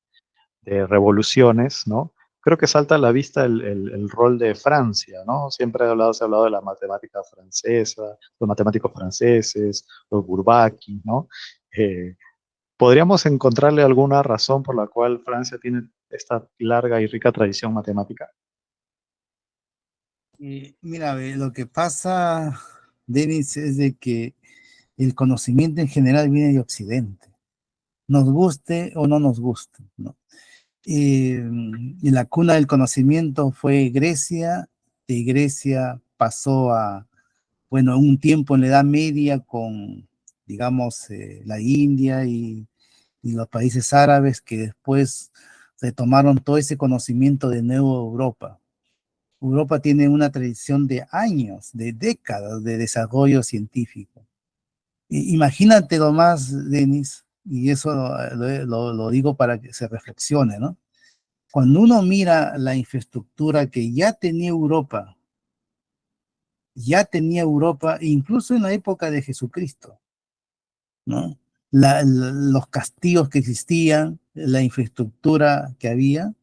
A: revoluciones, ¿no? Creo que salta a la vista el rol de Francia, ¿no? Siempre se ha hablado de la matemática francesa, los matemáticos franceses, los Bourbaki, ¿no? Eh, ¿Podríamos encontrarle alguna razón por la cual Francia tiene esta larga y rica tradición matemática?
B: Mira, lo que pasa, Denis, es de que el conocimiento en general viene de Occidente, nos guste o no nos guste, ¿no? Y la cuna del conocimiento fue Grecia. De Grecia pasó a, bueno, un tiempo en la Edad Media con, digamos, la India y los países árabes, que después retomaron todo ese conocimiento de Nueva Europa. Europa tiene una tradición de años, de décadas de desarrollo científico. Imagínate lo más, Denis, y eso lo digo para que se reflexione, ¿no? Cuando uno mira la infraestructura que ya tenía Europa, incluso en la época de Jesucristo, ¿no? Los castillos que existían, la infraestructura que había,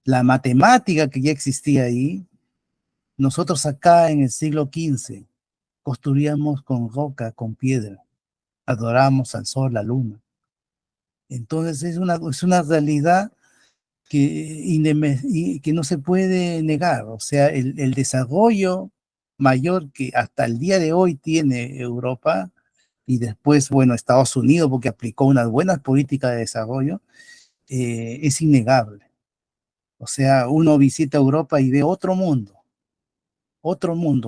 B: la matemática que ya existía ahí. Nosotros acá en el siglo XV construíamos con roca, con piedra, adoramos al sol, la luna. Entonces es una realidad que no se puede negar. O sea, el desarrollo mayor que hasta el día de hoy tiene Europa y después, bueno, Estados Unidos, porque aplicó unas buenas políticas de desarrollo, es innegable. O sea, uno visita Europa y ve otro mundo,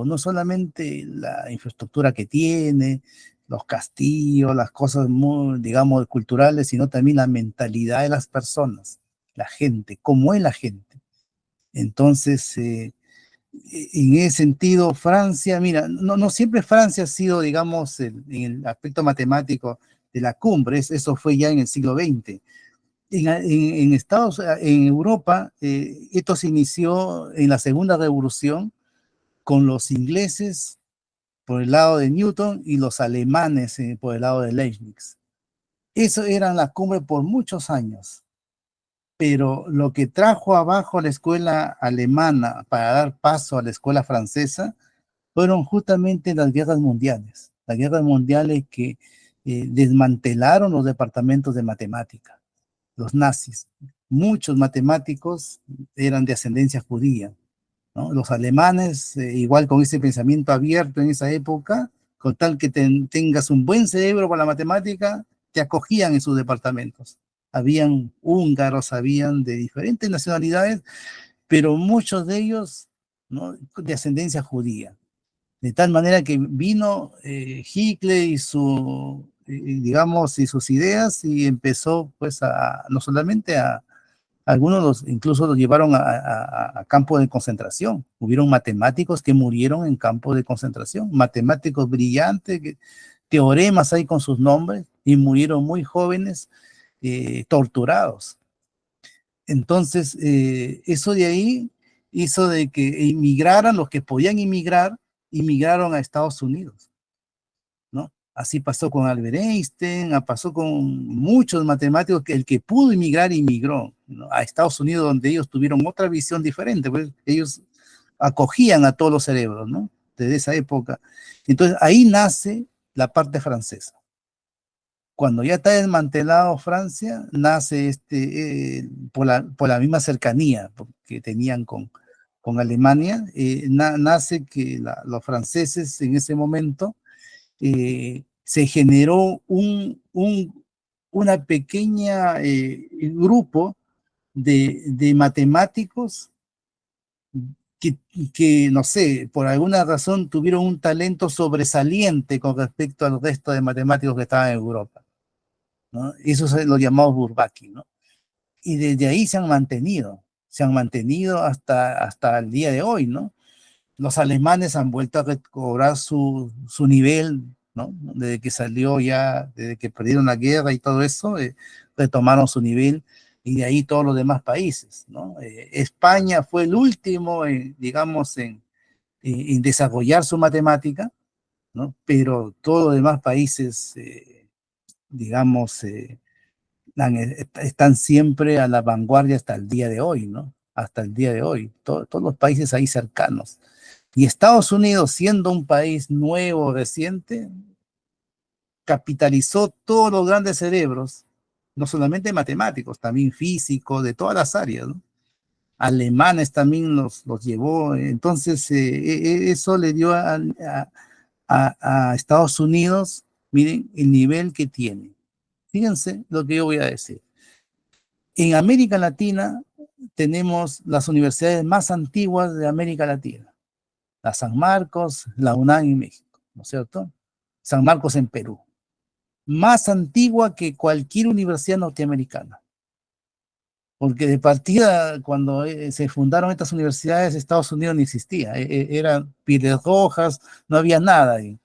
B: no solamente la infraestructura que tiene, los castillos, las cosas muy, digamos, culturales, sino también la mentalidad de las personas, la gente, cómo es la gente. Entonces, en ese sentido, Francia, mira, no siempre Francia ha sido, digamos, en el aspecto matemático de la cumbre, eso fue ya en el siglo XX. En Europa, esto se inició en la Segunda Revolución con los ingleses por el lado de Newton y los alemanes por el lado de Leibniz. Eso era la cumbre por muchos años, pero lo que trajo abajo a la escuela alemana para dar paso a la escuela francesa fueron justamente las guerras mundiales que desmantelaron los departamentos de matemática, los nazis. Muchos matemáticos eran de ascendencia judía, ¿no? Los alemanes, igual con ese pensamiento abierto en esa época, con tal que tengas un buen cerebro para la matemática, te acogían en sus departamentos. Habían húngaros, habían de diferentes nacionalidades, pero muchos de ellos, ¿no?, de ascendencia judía. De tal manera que vino Hitler y digamos, y sus ideas y empezó pues no solamente algunos incluso los llevaron a campos de concentración. Hubieron matemáticos que murieron en campos de concentración, matemáticos brillantes, teoremas ahí con sus nombres, y murieron muy jóvenes, torturados. Entonces, eso de ahí hizo de que inmigraran los que podían inmigrar, inmigraron a Estados Unidos, ¿no? Así pasó con Albert Einstein, pasó con muchos matemáticos, que el que pudo inmigrar, inmigró, ¿no?, a Estados Unidos, donde ellos tuvieron otra visión diferente, pues ellos acogían a todos los cerebros, ¿no?, desde esa época. Entonces, ahí nace la parte francesa. Cuando ya está desmantelado Francia, nace por la misma cercanía que tenían con Alemania, nace que los franceses en ese momento se generó una pequeña grupo de matemáticos que, no sé, por alguna razón tuvieron un talento sobresaliente con respecto al resto de matemáticos que estaban en Europa, ¿no? Eso lo llamamos Bourbaki, ¿no? Y desde ahí se han mantenido hasta el día de hoy, ¿no? Los alemanes han vuelto a recobrar su nivel, ¿no? Desde que perdieron la guerra y todo eso, retomaron su nivel, y de ahí todos los demás países, ¿no? España fue el último, digamos, en desarrollar su matemática, ¿no? Pero todos los demás países, digamos, están siempre a la vanguardia hasta el día de hoy, ¿no? Hasta el día de hoy, todos los países ahí cercanos. Y Estados Unidos, siendo un país nuevo, reciente, capitalizó todos los grandes cerebros, no solamente matemáticos, también físicos, de todas las áreas, ¿no? Alemanes también los llevó. Entonces, eso le dio a Estados Unidos, miren, el nivel que tiene. Fíjense lo que yo voy a decir. En América Latina tenemos las universidades más antiguas de América Latina. La San Marcos, la UNAM en México, ¿no es cierto? San Marcos en Perú. Más antigua que cualquier universidad norteamericana. porque de partida, cuando se fundaron estas universidades, Estados Unidos no existía, eran pieles rojas, no había nada ahí.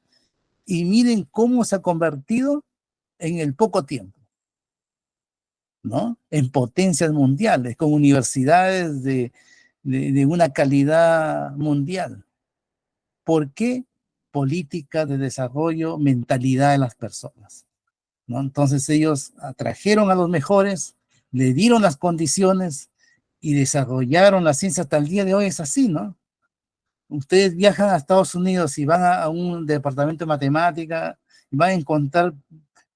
B: Y miren cómo se ha convertido en el poco tiempo, ¿no? En potencias mundiales, con universidades de una calidad mundial. ¿Por qué? Política de desarrollo, mentalidad de las personas, ¿no? Entonces ellos atrajeron a los mejores, le dieron las condiciones y desarrollaron la ciencia. Hasta el día de hoy es así, ¿no? Ustedes viajan a Estados Unidos y van a un departamento de matemática y van a encontrar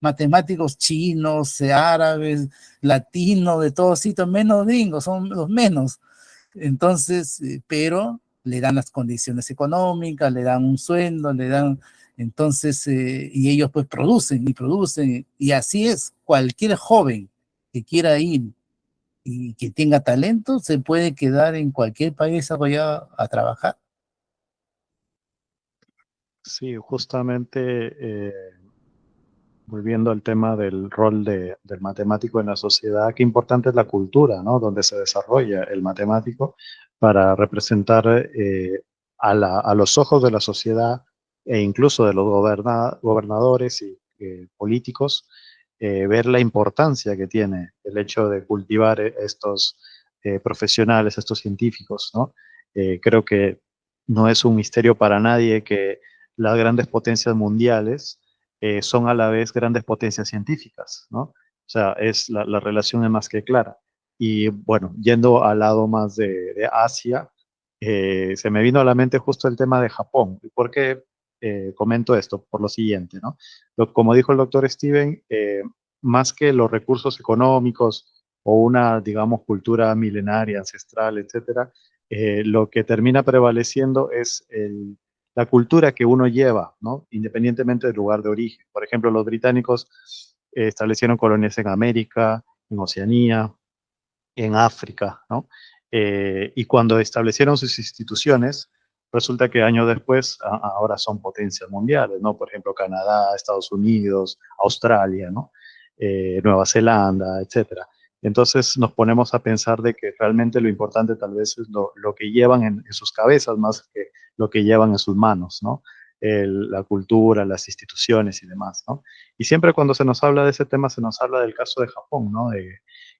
B: matemáticos chinos, árabes, latinos, de todos sitios, menos gringos, son los menos. Entonces, pero le dan las condiciones económicas, le dan un sueldo, le dan, entonces, y ellos pues producen y producen, y así es, cualquier joven que quiera ir y que tenga talento, se puede quedar en cualquier país desarrollado a trabajar.
A: Sí, justamente volviendo al tema del rol del matemático en la sociedad, qué importante es la cultura, ¿no? Donde se desarrolla el matemático para representar a los ojos de la sociedad e incluso de los gobernadores y políticos, ver la importancia que tiene el hecho de cultivar estos profesionales, estos científicos, ¿no? Creo que no es un misterio para nadie que las grandes potencias mundiales son a la vez grandes potencias científicas, ¿no? O sea, la relación es más que clara. Y bueno, yendo al lado más de Asia, se me vino a la mente justo el tema de Japón. ¿Por qué comento esto? Por lo siguiente, ¿no? Como dijo el doctor Steven, más que los recursos económicos o una, digamos, cultura milenaria, ancestral, etcétera, lo que termina prevaleciendo es la cultura que uno lleva, ¿no? Independientemente del lugar de origen. Por ejemplo, los británicos establecieron colonias en América, en Oceanía, en África, ¿no? Y cuando establecieron sus instituciones, resulta que años después ahora son potencias mundiales, ¿no? Por ejemplo, Canadá, Estados Unidos, Australia, ¿no? Nueva Zelanda, etcétera. Entonces nos ponemos a pensar de que realmente lo importante tal vez es lo que llevan en sus cabezas más que lo que llevan en sus manos, ¿no? La cultura, las instituciones y demás, ¿no? Y siempre cuando se nos habla de ese tema, se nos habla del caso de Japón, ¿no? De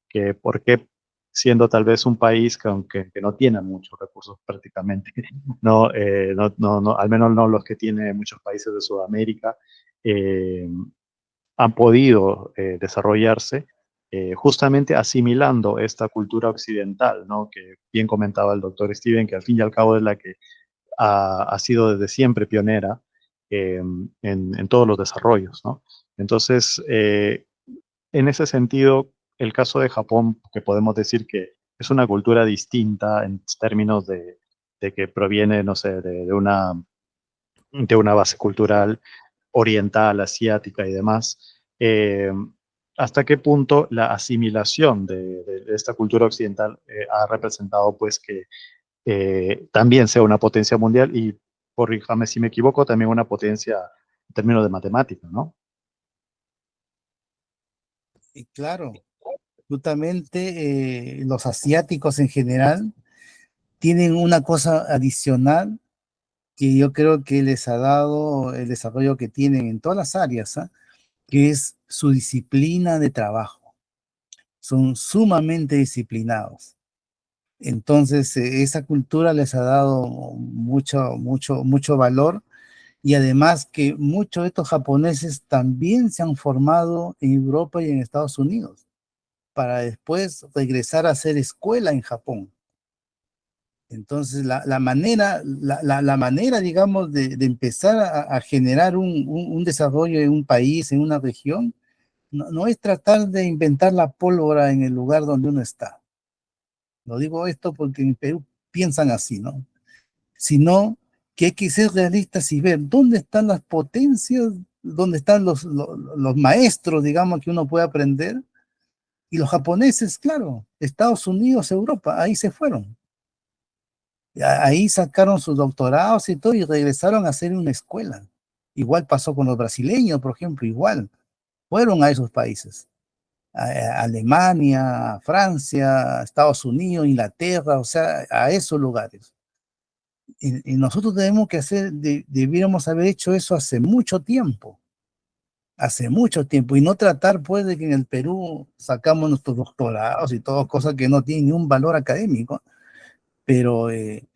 A: que por qué siendo tal vez un país que aunque que no tiene muchos recursos prácticamente, no, al menos no los que tiene muchos países de Sudamérica, eh, han podido desarrollarse justamente asimilando esta cultura occidental, ¿no? Que bien comentaba el doctor Steven, que al fin y al cabo es la que ha sido desde siempre pionera en todos los desarrollos, ¿no? Entonces, en ese sentido, el caso de Japón, que podemos decir que es una cultura distinta en términos de que proviene, no sé, de una base cultural oriental, asiática y demás, ¿hasta qué punto la asimilación de esta cultura occidental ha representado pues que también sea una potencia mundial y, corríjame si me equivoco, también una potencia en términos de matemática, ¿no?
B: Y claro, justamente los asiáticos en general tienen una cosa adicional que yo creo que les ha dado el desarrollo que tienen en todas las áreas, ¿ah? Que es su disciplina de trabajo. Son sumamente disciplinados. Entonces, esa cultura les ha dado mucho valor, y además que muchos de estos japoneses también se han formado en Europa y en Estados Unidos para después regresar a hacer escuela en Japón. Entonces, la manera, digamos, de empezar a generar un desarrollo en un país, en una región, no es tratar de inventar la pólvora en el lugar donde uno está. Lo digo esto porque en Perú piensan así, ¿no? Sino que hay que ser realistas y ver dónde están las potencias, dónde están los maestros, digamos, que uno puede aprender. Y los japoneses, claro, Estados Unidos, Europa, ahí se fueron. Ahí sacaron sus doctorados y todo y regresaron a hacer una escuela. Igual pasó con los brasileños, por ejemplo, igual. Fueron a esos países. Alemania, Francia, Estados Unidos, Inglaterra, o sea, a esos lugares. Y nosotros tenemos que debiéramos haber hecho eso hace mucho tiempo, y no tratar pues de que en el Perú sacamos nuestros doctorados y todo, cosas que no tienen ni un valor académico, pero en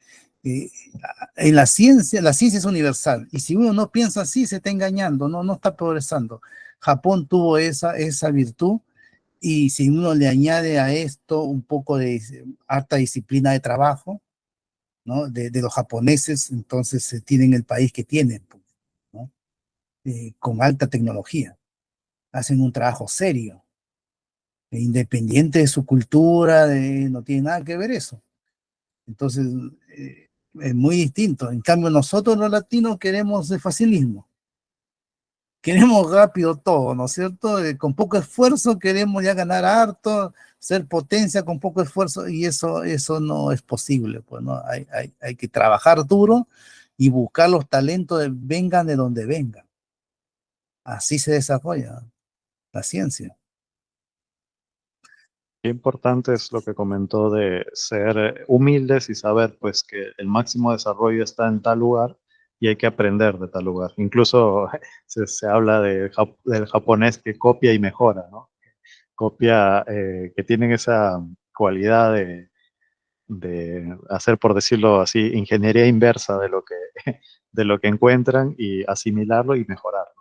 B: la ciencia es universal, y si uno no piensa así, se está engañando, no está progresando. Japón tuvo esa virtud, y si uno le añade a esto un poco de alta disciplina de trabajo, ¿no? De los japoneses, entonces tienen el país que tienen, ¿no? Con alta tecnología. Hacen un trabajo serio, independiente de su cultura, no tiene nada que ver eso. Entonces, es muy distinto. En cambio, nosotros los latinos queremos el facilismo. Queremos rápido todo, ¿no es cierto? Con poco esfuerzo queremos ya ganar harto, ser potencia con poco esfuerzo, y eso no es posible, pues, ¿no? Hay que trabajar duro y buscar los talentos, vengan de donde vengan. Así se desarrolla la ciencia.
A: Qué importante es lo que comentó de ser humildes y saber pues que el máximo desarrollo está en tal lugar y hay que aprender de tal lugar. Incluso se habla del japonés que copia y mejora, ¿no? Copia, que tienen esa cualidad de hacer, por decirlo así, ingeniería inversa de lo que encuentran, y asimilarlo y mejorarlo.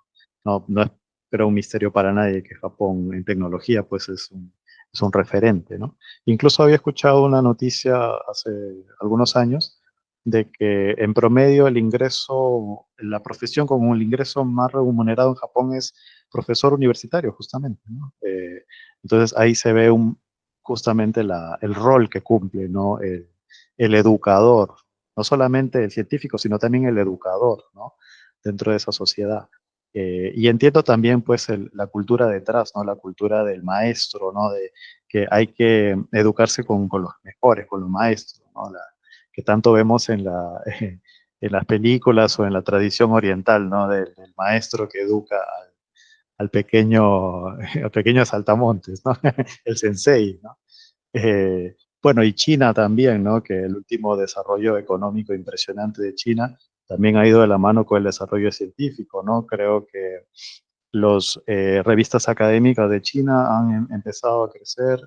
A: No es pero un misterio para nadie que Japón en tecnología pues es un referente, ¿no? Incluso había escuchado una noticia hace algunos años de que en promedio el ingreso, la profesión con el ingreso más remunerado en Japón es profesor universitario, justamente, ¿no? Entonces ahí se ve justamente el rol que cumple, ¿no? El educador, no solamente el científico, sino también el educador, ¿no? Dentro de esa sociedad. Y entiendo también pues la cultura detrás, ¿no? La cultura del maestro, ¿no? De que hay que educarse con los mejores, con los maestros, ¿no? Que tanto vemos en las películas o en la tradición oriental, ¿no? Del maestro que educa al pequeño, al pequeño saltamontes, ¿no? El sensei, ¿no? Bueno, y China también, ¿no? Que el último desarrollo económico impresionante de China también ha ido de la mano con el desarrollo científico, ¿no? Creo que las revistas académicas de China han empezado a crecer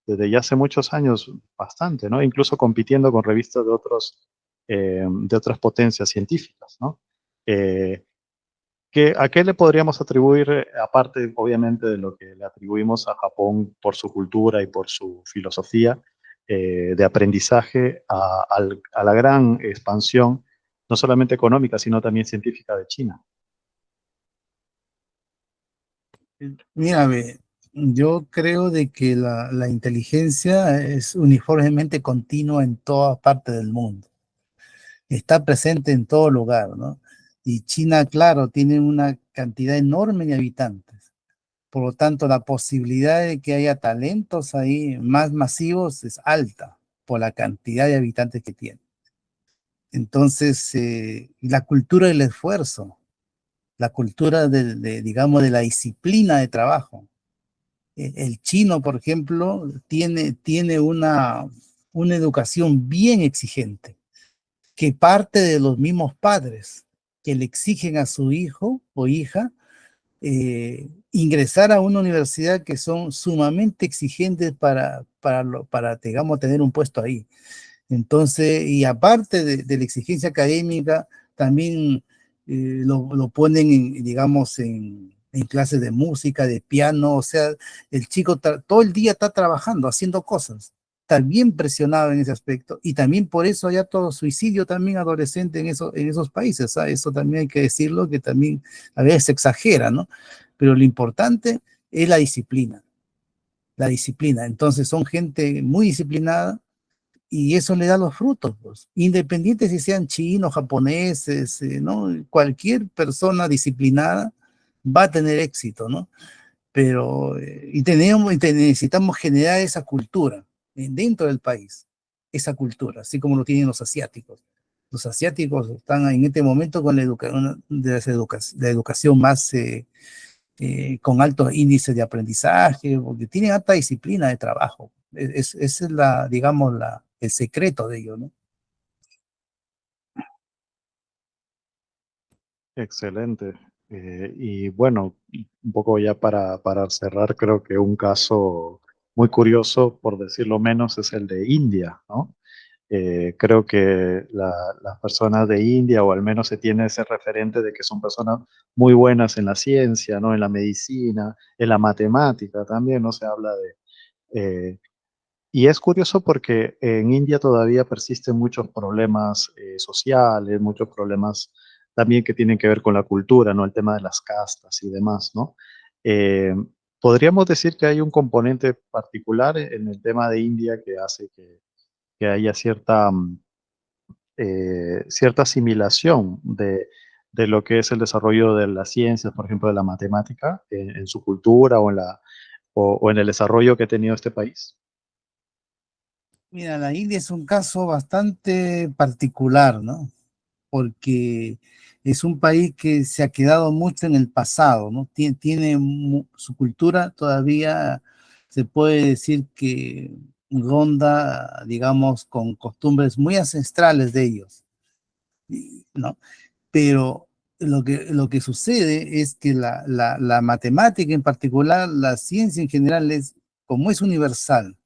A: desde ya hace muchos años bastante, ¿no? Incluso compitiendo con revistas de otras potencias científicas, ¿no? Eh, ¿A qué le podríamos atribuir, aparte obviamente de lo que le atribuimos a Japón por su cultura y por su filosofía de aprendizaje, a la gran expansión, no solamente económica, sino también científica de China?
B: Mira, yo creo de que la inteligencia es uniformemente continua en todas partes del mundo. Está presente en todo lugar, ¿no? Y China, claro, tiene una cantidad enorme de habitantes. Por lo tanto, la posibilidad de que haya talentos ahí más masivos es alta por la cantidad de habitantes que tiene. Entonces, la cultura del esfuerzo, la cultura digamos, de la disciplina de trabajo. El chino, por ejemplo, tiene una educación bien exigente, que parte de los mismos padres que le exigen a su hijo o hija ingresar a una universidad, que son sumamente exigentes para, digamos, tener un puesto ahí. Entonces, y aparte de la exigencia académica, también lo ponen, digamos, en clases de música, de piano, o sea, el chico todo el día está trabajando, haciendo cosas, está bien presionado en ese aspecto, y también por eso hay todo suicidio también adolescente en esos países, ¿sabes? Eso también hay que decirlo, que también a veces se exagera, ¿no? Pero lo importante es la disciplina, entonces son gente muy disciplinada, y eso le da los frutos, pues. Independiente si sean chinos, japoneses, ¿no? Cualquier persona disciplinada va a tener éxito, ¿no? Pero, necesitamos generar esa cultura dentro del país, esa cultura, así como lo tienen los asiáticos. Los asiáticos están en este momento con la educación más con altos índices de aprendizaje, porque tienen alta disciplina de trabajo. Ese es digamos, el secreto de ello, ¿no?
A: Excelente. Y bueno, un poco ya para cerrar, creo que un caso muy curioso, por decirlo menos, es el de India, ¿no? Creo que las personas de India, o al menos se tiene ese referente de que son personas muy buenas en la ciencia, ¿no? En la medicina, en la matemática también, ¿no? Se habla de... y es curioso porque en India todavía persisten muchos problemas sociales, muchos problemas también que tienen que ver con la cultura, ¿no? El tema de las castas y demás, ¿no? Eh, Podríamos decir que hay un componente particular en el tema de India que hace que haya cierta asimilación de lo que es el desarrollo de las ciencias, por ejemplo, de la matemática, en su cultura o en el desarrollo que ha tenido este país.
B: Mira, la India es un caso bastante particular, ¿no? Porque es un país que se ha quedado mucho en el pasado, ¿no? Tiene su cultura todavía, se puede decir que ronda, digamos, con costumbres muy ancestrales de ellos, ¿no? Pero lo que sucede es que la matemática en particular, la ciencia en general, como es universal,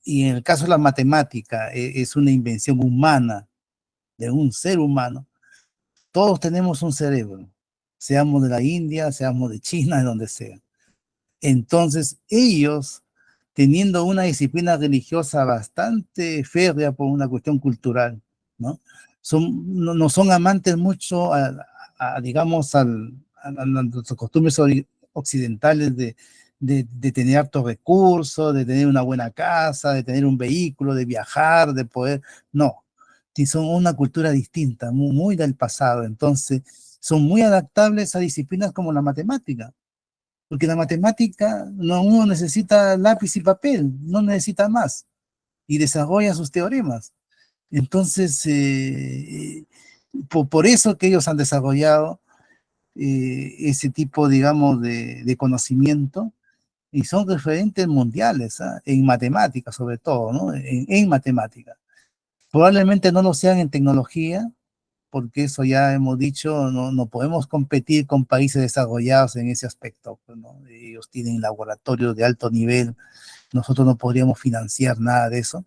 B: y en el caso de la matemática es una invención humana, de un ser humano. Todos tenemos un cerebro, seamos de la India, seamos de China, de donde sea. Entonces, ellos, teniendo una disciplina religiosa bastante férrea por una cuestión cultural, ¿no? No son amantes mucho, digamos, a nuestras costumbres occidentales de tener hartos recursos, de tener una buena casa, de tener un vehículo, de viajar, de poder. No, son una cultura distinta, muy del pasado. Entonces, son muy adaptables a disciplinas como la matemática, porque la matemática no, uno necesita lápiz y papel, no necesita más, y desarrolla sus teoremas. Entonces, por eso que ellos han desarrollado ese tipo, digamos, de conocimiento, y son referentes mundiales, ¿ah? En matemáticas sobre todo, ¿no? En matemáticas. Probablemente no lo sean en tecnología, porque eso ya hemos dicho, no podemos competir con países desarrollados en ese aspecto, pues, ¿no? Ellos tienen laboratorios de alto nivel, nosotros no podríamos financiar nada de eso,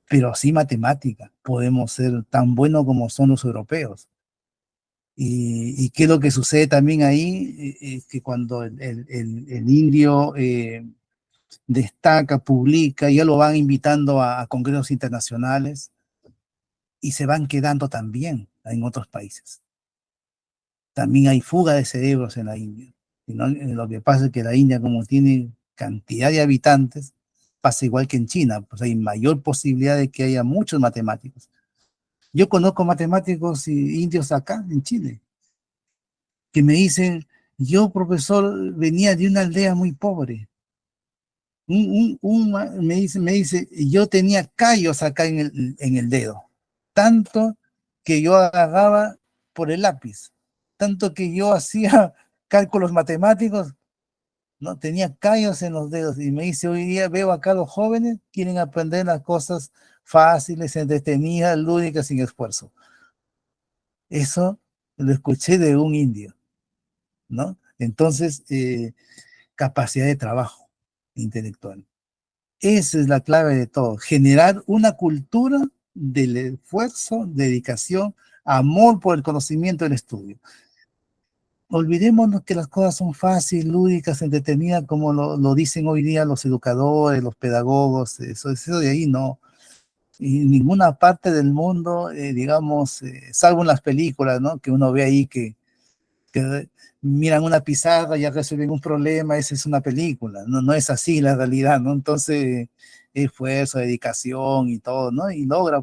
B: pero sí matemática, podemos ser tan buenos como son los europeos. Y qué es lo que sucede también ahí, es que cuando el indio destaca, publica, ya lo van invitando a congresos internacionales y se van quedando también en otros países. También hay fuga de cerebros en la India. ¿No? Lo que pasa es que la India, como tiene cantidad de habitantes, pasa igual que en China, pues hay mayor posibilidad de que haya muchos matemáticos. Yo conozco matemáticos indios acá en Chile, que me dicen, yo profesor venía de una aldea muy pobre. Me dice, yo tenía callos acá en el dedo, tanto que yo agarraba por el lápiz, tanto que yo hacía cálculos matemáticos, no tenía callos en los dedos. Y me dice, hoy día veo acá los jóvenes quieren aprender las cosas fáciles, entretenidas, lúdicas, sin esfuerzo. Eso lo escuché de un indio, ¿no? Entonces, capacidad de trabajo intelectual. Esa es la clave de todo, generar una cultura del esfuerzo, dedicación, amor por el conocimiento del estudio. Olvidémonos que las cosas son fáciles, lúdicas, entretenidas, como lo dicen hoy día los educadores, los pedagogos, eso de ahí no. Y en ninguna parte del mundo, digamos, salvo en las películas, ¿no? Que uno ve ahí que miran una pizarra y ya resuelven un problema, esa es una película, no es así la realidad, ¿no? Entonces, esfuerzo, dedicación y todo, ¿no? Y logra,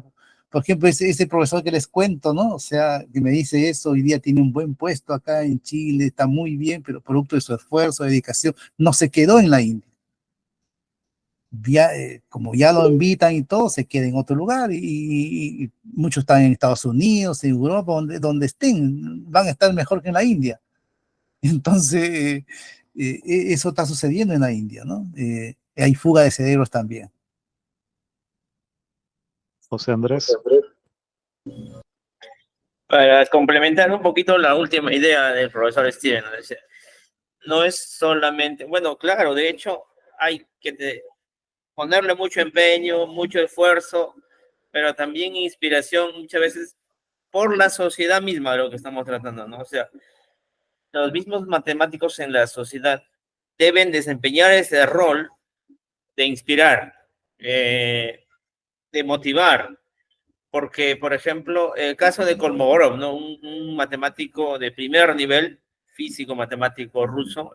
B: por ejemplo, ese profesor que les cuento, ¿no? O sea, que me dice eso, hoy día tiene un buen puesto acá en Chile, está muy bien, pero producto de su esfuerzo, dedicación, no se quedó en la India. Ya, como ya lo invitan y todo, se queda en otro lugar y muchos están en Estados Unidos, en Europa, donde estén, van a estar mejor que en la India. Entonces, eso está sucediendo en la India, ¿no? Hay fuga de cerebros también.
A: José Andrés.
C: Para complementar un poquito la última idea del profesor Steven, ¿no? No es solamente, bueno, claro, de hecho hay que ponerle mucho empeño, mucho esfuerzo, pero también inspiración muchas veces por la sociedad misma de lo que estamos tratando, ¿no? O sea, los mismos matemáticos en la sociedad deben desempeñar ese rol de inspirar, de motivar, porque, por ejemplo, el caso de Kolmogorov, ¿no? Un matemático de primer nivel, físico matemático ruso,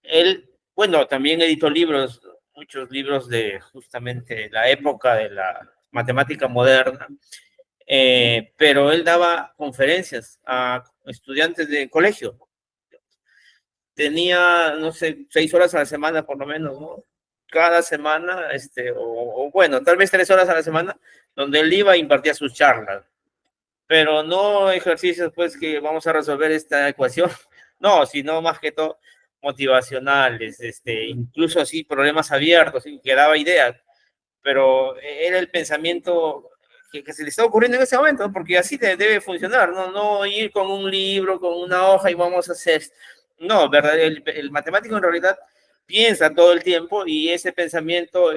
C: él, bueno, también editó libros, muchos libros de justamente la época de la matemática moderna, pero él daba conferencias a estudiantes de colegio. Tenía, no sé, 6 horas a la semana por lo menos, ¿no? Cada semana, o bueno, tal vez 3 horas a la semana, donde él iba e impartía sus charlas, pero no ejercicios, pues, que vamos a resolver esta ecuación, no, sino más que todo motivacionales, incluso así problemas abiertos, que daba ideas, pero era el pensamiento que se le está ocurriendo en ese momento, ¿no? Porque así debe funcionar, ¿no? No ir con un libro, con una hoja y vamos a hacer, no, ¿verdad? El matemático en realidad piensa todo el tiempo y ese pensamiento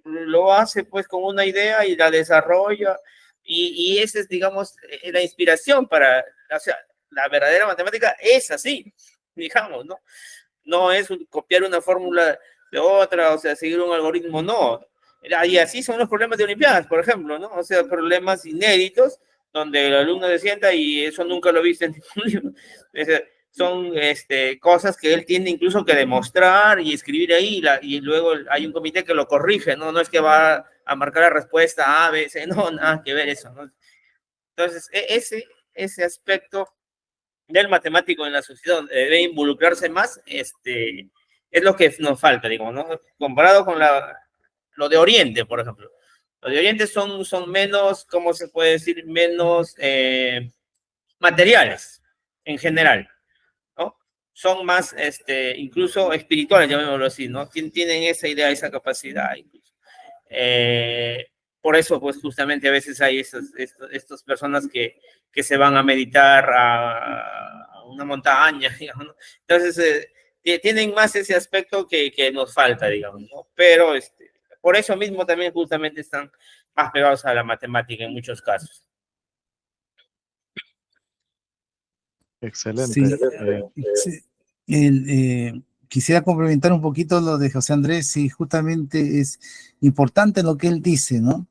C: lo hace pues con una idea y la desarrolla y esa es, digamos, la inspiración para, o sea, la verdadera matemática es así, digamos, ¿no? No es copiar una fórmula de otra, o sea, seguir un algoritmo, no. Y así son los problemas de Olimpiadas, por ejemplo, ¿no? O sea, problemas inéditos donde el alumno se sienta y eso nunca lo viste en ningún libro. Es decir, son cosas que él tiene incluso que demostrar y escribir ahí y luego hay un comité que lo corrige, ¿no? No es que va a marcar la respuesta A, B, C, no, nada que ver eso, ¿no? Entonces, ese aspecto del matemático en la sociedad debe involucrarse más, es lo que nos falta, digamos, ¿no? Comparado con lo de Oriente, por ejemplo. Los de Oriente son menos, ¿cómo se puede decir? Menos materiales en general, ¿no? Son más, incluso espirituales, llamémoslo así, ¿no? Tienen esa idea, esa capacidad, incluso. Por eso, pues, justamente a veces hay estas personas que se van a meditar a una montaña, digamos, ¿no? Entonces, tienen más ese aspecto que nos falta, digamos, ¿no? Pero por eso mismo también justamente están más pegados a la matemática en muchos casos.
A: Excelente.
B: Sí, quisiera complementar un poquito lo de José Andrés, y justamente es importante lo que él dice, ¿no?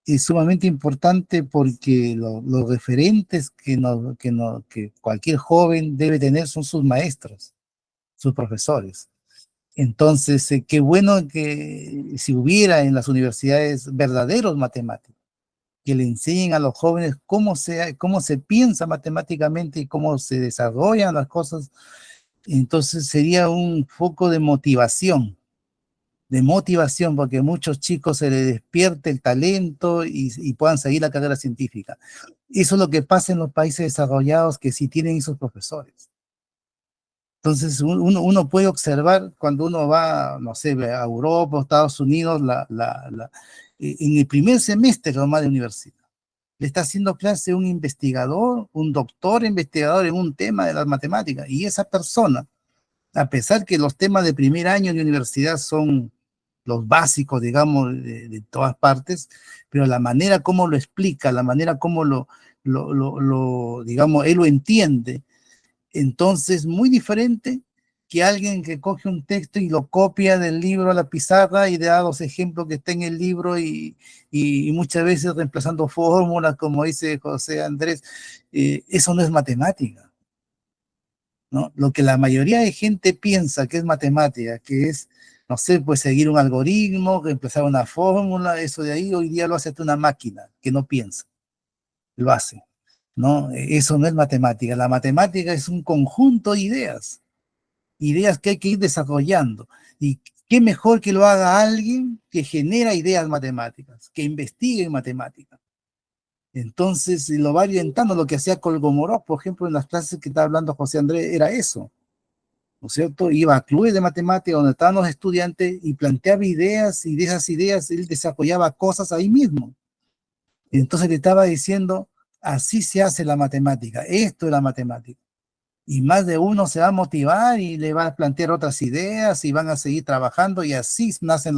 B: Es sumamente importante porque los referentes que cualquier joven debe tener son sus maestros, sus profesores. Entonces, qué bueno que si hubiera en las universidades verdaderos matemáticos, que le enseñen a los jóvenes cómo se piensa matemáticamente y cómo se desarrollan las cosas. Entonces sería un foco de motivación, porque a muchos chicos se les despierte el talento y puedan seguir la carrera científica. Eso es lo que pasa en los países desarrollados que sí tienen esos profesores. Entonces uno puede observar cuando uno va, no sé, a Europa o Estados Unidos, en el primer semestre nomás de universidad, le está haciendo clase un investigador, un doctor investigador en un tema de las matemáticas, y esa persona, a pesar que los temas de primer año de universidad son los básicos, digamos, de todas partes, pero la manera como lo explica, la manera como digamos, él lo entiende, entonces muy diferente que alguien que coge un texto y lo copia del libro a la pizarra y da los ejemplos que está en el libro y muchas veces reemplazando fórmulas, como dice José Andrés. Eso no es matemática, ¿no? Lo que la mayoría de gente piensa que es matemática, que es, no sé, pues seguir un algoritmo, reemplazar una fórmula, eso de ahí hoy día lo hace una máquina que no piensa, lo hace, ¿no? Eso no es matemática. La matemática es un conjunto de ideas que hay que ir desarrollando. Y qué mejor que lo haga alguien que genera ideas matemáticas, que investigue en matemáticas. Entonces, lo va orientando. Lo que hacía Kolmogorov, por ejemplo, en las clases que estaba hablando José Andrés, era eso, ¿no es cierto? Iba a clubes de matemáticas donde estaban los estudiantes y planteaba ideas, y de esas ideas él desarrollaba cosas ahí mismo. Y entonces le estaba diciendo, así se hace la matemática, esto es la matemática. Y más de uno se va a motivar y le va a plantear otras ideas y van a seguir trabajando, y así nacen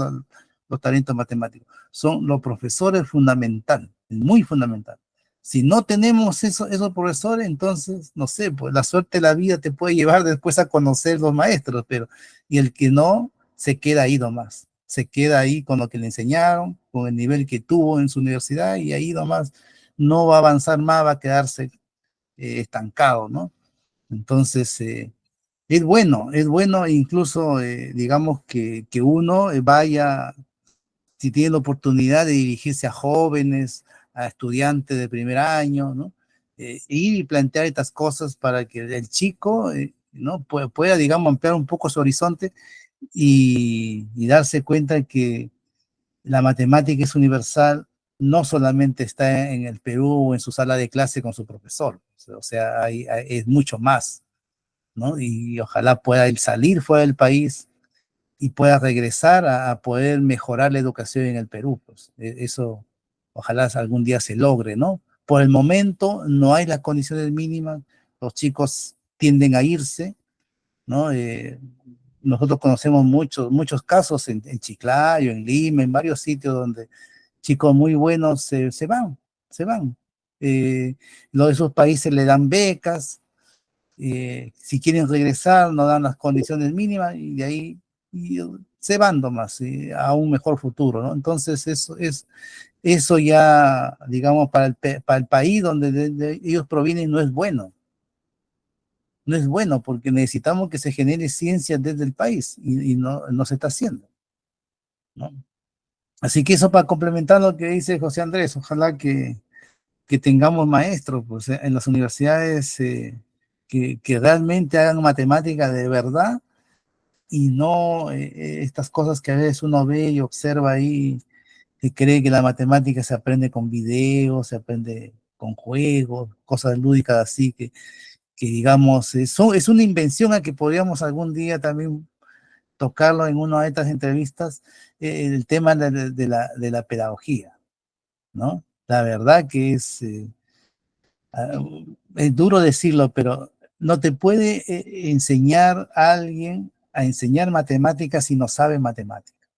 B: los talentos matemáticos. Son los profesores fundamental, muy fundamental. Si no tenemos esos profesores, entonces, no sé, pues la suerte de la vida te puede llevar después a conocer los maestros, pero, y el que no, se queda ahí nomás. Se queda ahí con lo que le enseñaron, con el nivel que tuvo en su universidad, y ahí nomás no va a avanzar más, va a quedarse estancado, ¿no? Entonces, es bueno incluso, digamos, que uno vaya, si tiene la oportunidad de dirigirse a jóvenes, a estudiantes de primer año, ¿no? Ir y plantear estas cosas para que el chico, ¿no? Pueda, digamos, ampliar un poco su horizonte y darse cuenta que la matemática es universal, no solamente está en el Perú o en su sala de clase con su profesor, o sea, es mucho más, ¿no? Y ojalá pueda él salir fuera del país y pueda regresar a poder mejorar la educación en el Perú, pues. Eso ojalá algún día se logre, ¿no? Por el momento no hay las condiciones mínimas, los chicos tienden a irse, ¿no? Nosotros conocemos muchos casos en Chiclayo, en Lima, en varios sitios donde chicos muy buenos se van, se van. Los de esos países le dan becas, si quieren regresar, no dan las condiciones mínimas y de ahí y se van nomás a un mejor futuro, ¿no? Entonces eso ya, digamos, para el país donde ellos provienen no es bueno. No es bueno porque necesitamos que se genere ciencia desde el país y no se está haciendo, ¿no? Así que eso para complementar lo que dice José Andrés, ojalá que tengamos maestros pues, en las universidades que realmente hagan matemática de verdad y no estas cosas que a veces uno ve y observa ahí, que cree que la matemática se aprende con videos, se aprende con juegos, cosas lúdicas así, que digamos, es una invención a que podríamos algún día también tocarlo en una de estas entrevistas, el tema de la pedagogía, ¿no? La verdad que es duro decirlo, pero no te puede enseñar a alguien a enseñar matemáticas si no sabe matemáticas.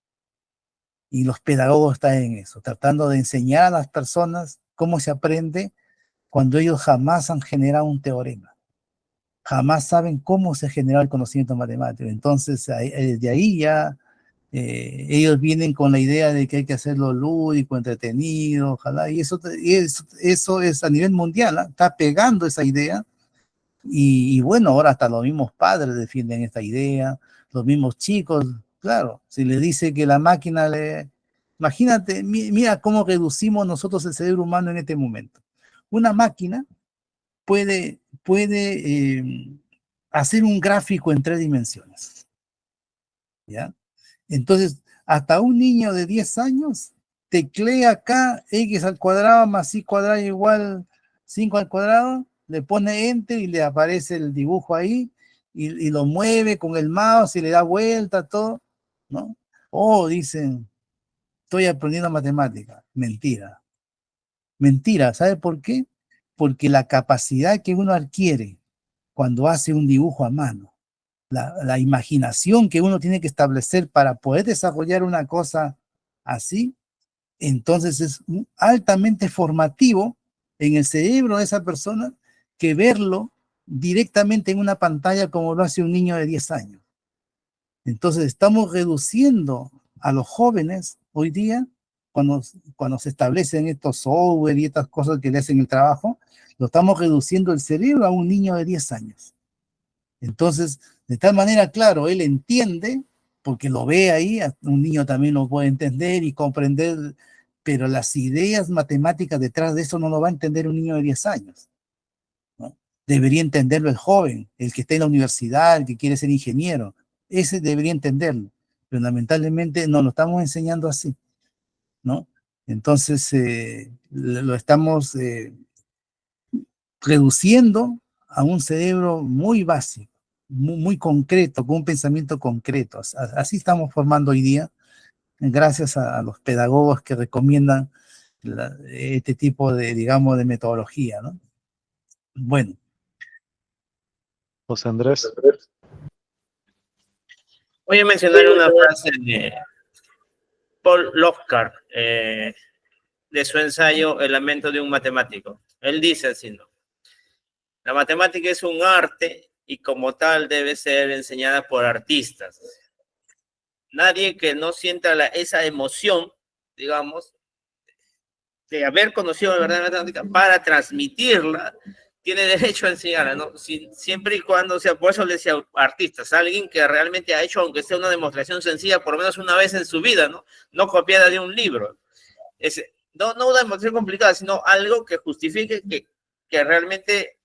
B: Y los pedagogos están en eso, tratando de enseñar a las personas cómo se aprende cuando ellos jamás han generado un teorema, jamás saben cómo se genera el conocimiento matemático. Entonces, desde ahí ya ellos vienen con la idea de que hay que hacerlo lúdico, entretenido, ojalá, y eso es a nivel mundial, ¿eh? Está pegando esa idea, y bueno, ahora hasta los mismos padres defienden esta idea, los mismos chicos, claro, si le dice que la máquina Imagínate, mira cómo reducimos nosotros el cerebro humano en este momento. Una máquina puede hacer un gráfico en 3 dimensiones, ¿ya? Entonces, hasta un niño de 10 años teclea acá x al cuadrado más y cuadrado igual 5 al cuadrado, le pone enter y le aparece el dibujo ahí y lo mueve con el mouse y le da vuelta, todo, ¿no? Oh, dicen, estoy aprendiendo matemática. Mentira. Mentira, ¿sabe por qué? Porque la capacidad que uno adquiere cuando hace un dibujo a mano, la imaginación que uno tiene que establecer para poder desarrollar una cosa así, entonces es altamente formativo en el cerebro de esa persona que verlo directamente en una pantalla como lo hace un niño de 10 años. Entonces estamos reduciendo a los jóvenes hoy día, cuando se establecen estos software y estas cosas que le hacen el trabajo, lo estamos reduciendo el cerebro a un niño de 10 años. Entonces, de tal manera, claro, él entiende, porque lo ve ahí, un niño también lo puede entender y comprender, pero las ideas matemáticas detrás de eso no lo va a entender un niño de 10 años, ¿no? Debería entenderlo el joven, el que está en la universidad, el que quiere ser ingeniero, ese debería entenderlo, pero lamentablemente no lo estamos enseñando así, ¿no? Entonces, lo estamos reduciendo a un cerebro muy básico, muy concreto, con un pensamiento concreto. Así estamos formando hoy día, gracias a los pedagogos que recomiendan este tipo de, digamos, de metodología, ¿no? Bueno.
A: José Andrés.
C: Voy a mencionar una frase de Paul Lofkar, de su ensayo El lamento de un matemático. Él dice así, ¿no? La matemática es un arte y como tal debe ser enseñada por artistas. Nadie que no sienta esa emoción, digamos, de haber conocido la verdad de la matemática para transmitirla, tiene derecho a enseñarla, ¿no? Siempre y cuando sea, por eso le decía artistas, alguien que realmente ha hecho, aunque sea una demostración sencilla, por lo menos una vez en su vida, ¿no? No copiada de un libro. No una demostración complicada, sino algo que justifique que realmente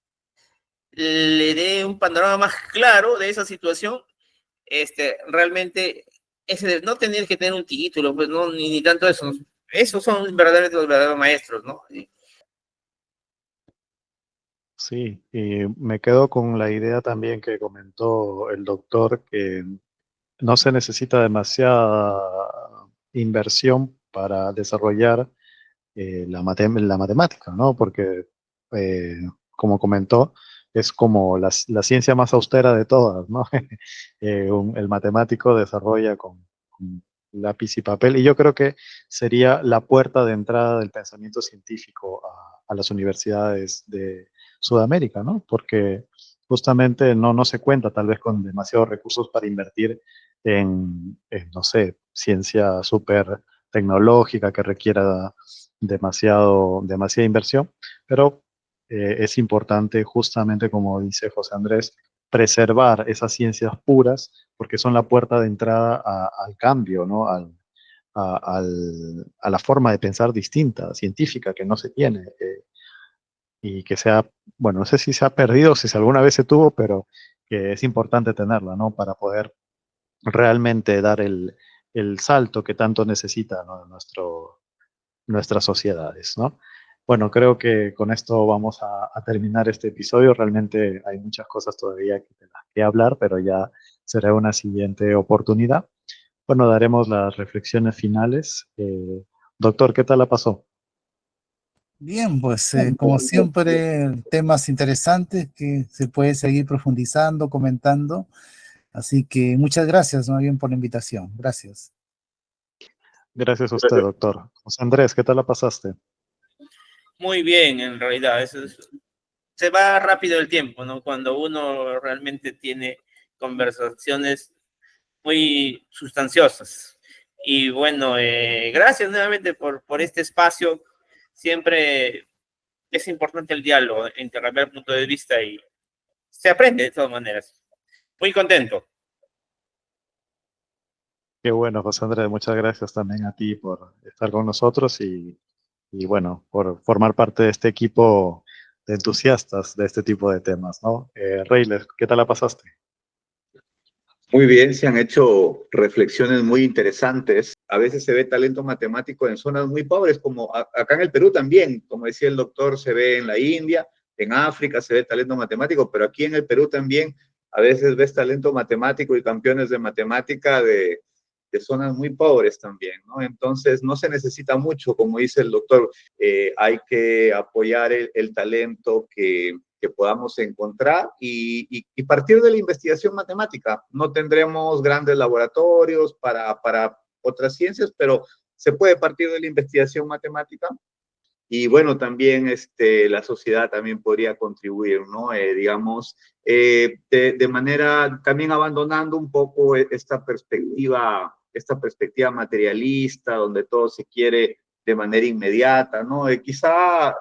C: le dé un panorama más claro de esa situación. Realmente, no tener que tener un título, pues no, ni tanto eso. Esos son verdaderamente los verdaderos maestros, ¿no?
A: Sí, y me quedo con la idea también que comentó el doctor, que no se necesita demasiada inversión para desarrollar la matemática, ¿no? Porque, eh, como comentó, es como la ciencia más austera de todas, ¿no? El matemático desarrolla con lápiz y papel, y yo creo que sería la puerta de entrada del pensamiento científico a las universidades de Sudamérica, ¿no? Porque justamente no se cuenta tal vez con demasiados recursos para invertir no sé, ciencia súper tecnológica que requiera demasiada inversión, pero es importante, justamente como dice José Andrés, preservar esas ciencias puras porque son la puerta de entrada al cambio, ¿no? A la forma de pensar distinta, científica, que no se tiene, y que bueno, no sé si se ha perdido, si alguna vez se tuvo, pero que es importante tenerla, ¿no? Para poder realmente dar el salto que tanto necesita, ¿no? Nuestras sociedades, ¿no? Bueno, creo que con esto vamos a terminar este episodio. Realmente hay muchas cosas todavía de las que hablar, pero ya será una siguiente oportunidad. Bueno, daremos las reflexiones finales. Doctor, ¿qué tal la pasó?
B: Bien, pues como siempre, temas interesantes que se puede seguir profundizando, comentando. Así que muchas gracias, más bien, por la invitación. Gracias.
A: Gracias a usted, doctor. José Andrés, ¿qué tal la pasaste?
C: Muy bien, en realidad. Se va rápido el tiempo, ¿no? Cuando uno realmente tiene conversaciones muy sustanciosas. Y bueno, gracias nuevamente por este espacio. Siempre es importante el diálogo, intercambiar puntos de vista y se aprende de todas maneras. Muy contento.
A: Qué bueno, José Andrés. Muchas gracias también a ti por estar con nosotros y bueno, por formar parte de este equipo de entusiastas de este tipo de temas, ¿no? Reyles, ¿qué tal la pasaste?
D: Muy bien, se han hecho reflexiones muy interesantes. A veces se ve talento matemático en zonas muy pobres, como acá en el Perú también, como decía el doctor, se ve en la India, en África se ve talento matemático, pero aquí en el Perú también a veces ves talento matemático y campeones de matemática de zonas muy pobres también, ¿no? Entonces no se necesita mucho, como dice el doctor, hay que apoyar el talento que podamos encontrar y partir de la investigación matemática. No tendremos grandes laboratorios para otras ciencias, pero se puede partir de la investigación matemática. Y bueno, también la sociedad también podría contribuir, ¿no? Digamos, de manera también abandonando un poco esta perspectiva materialista, donde todo se quiere de manera inmediata, ¿no? Quizá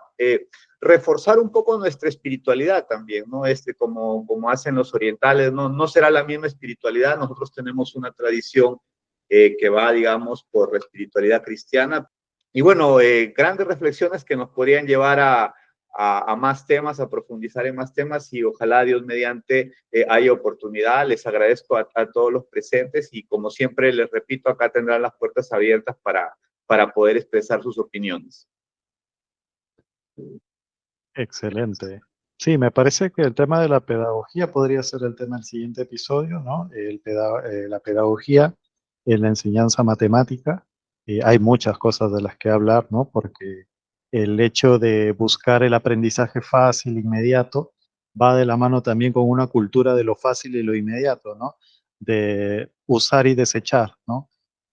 D: reforzar un poco nuestra espiritualidad también, ¿no? Como hacen los orientales, no será la misma espiritualidad. Nosotros tenemos una tradición que va, digamos, por la espiritualidad cristiana. Y bueno, grandes reflexiones que nos podrían llevar a más temas, a profundizar en más temas y ojalá Dios mediante haya oportunidad. Les agradezco a todos los presentes y como siempre les repito, acá tendrán las puertas abiertas para poder expresar sus opiniones.
A: Excelente. Sí, me parece que el tema de la pedagogía podría ser el tema del siguiente episodio, ¿no? La pedagogía en la enseñanza matemática. Hay muchas cosas de las que hablar, ¿no? Porque el hecho de buscar el aprendizaje fácil, inmediato, va de la mano también con una cultura de lo fácil y lo inmediato, ¿no? De usar y desechar, ¿no?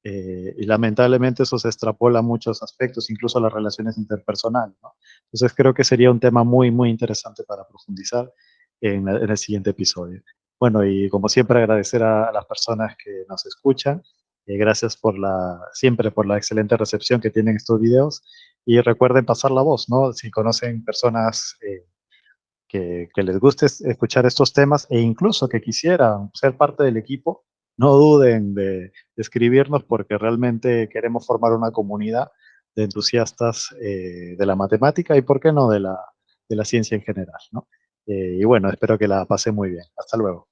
A: Y lamentablemente eso se extrapola a muchos aspectos, incluso a las relaciones interpersonales, ¿no? Entonces creo que sería un tema muy, muy interesante para profundizar en el siguiente episodio. Bueno, y como siempre agradecer a las personas que nos escuchan. Gracias siempre por la excelente recepción que tienen estos videos. Y recuerden pasar la voz, ¿no? Si conocen personas que les guste escuchar estos temas e incluso que quisieran ser parte del equipo, no duden de escribirnos porque realmente queremos formar una comunidad de entusiastas de la matemática y, ¿por qué no, de la ciencia en general, ¿no? Y bueno, espero que la pasen muy bien. Hasta luego.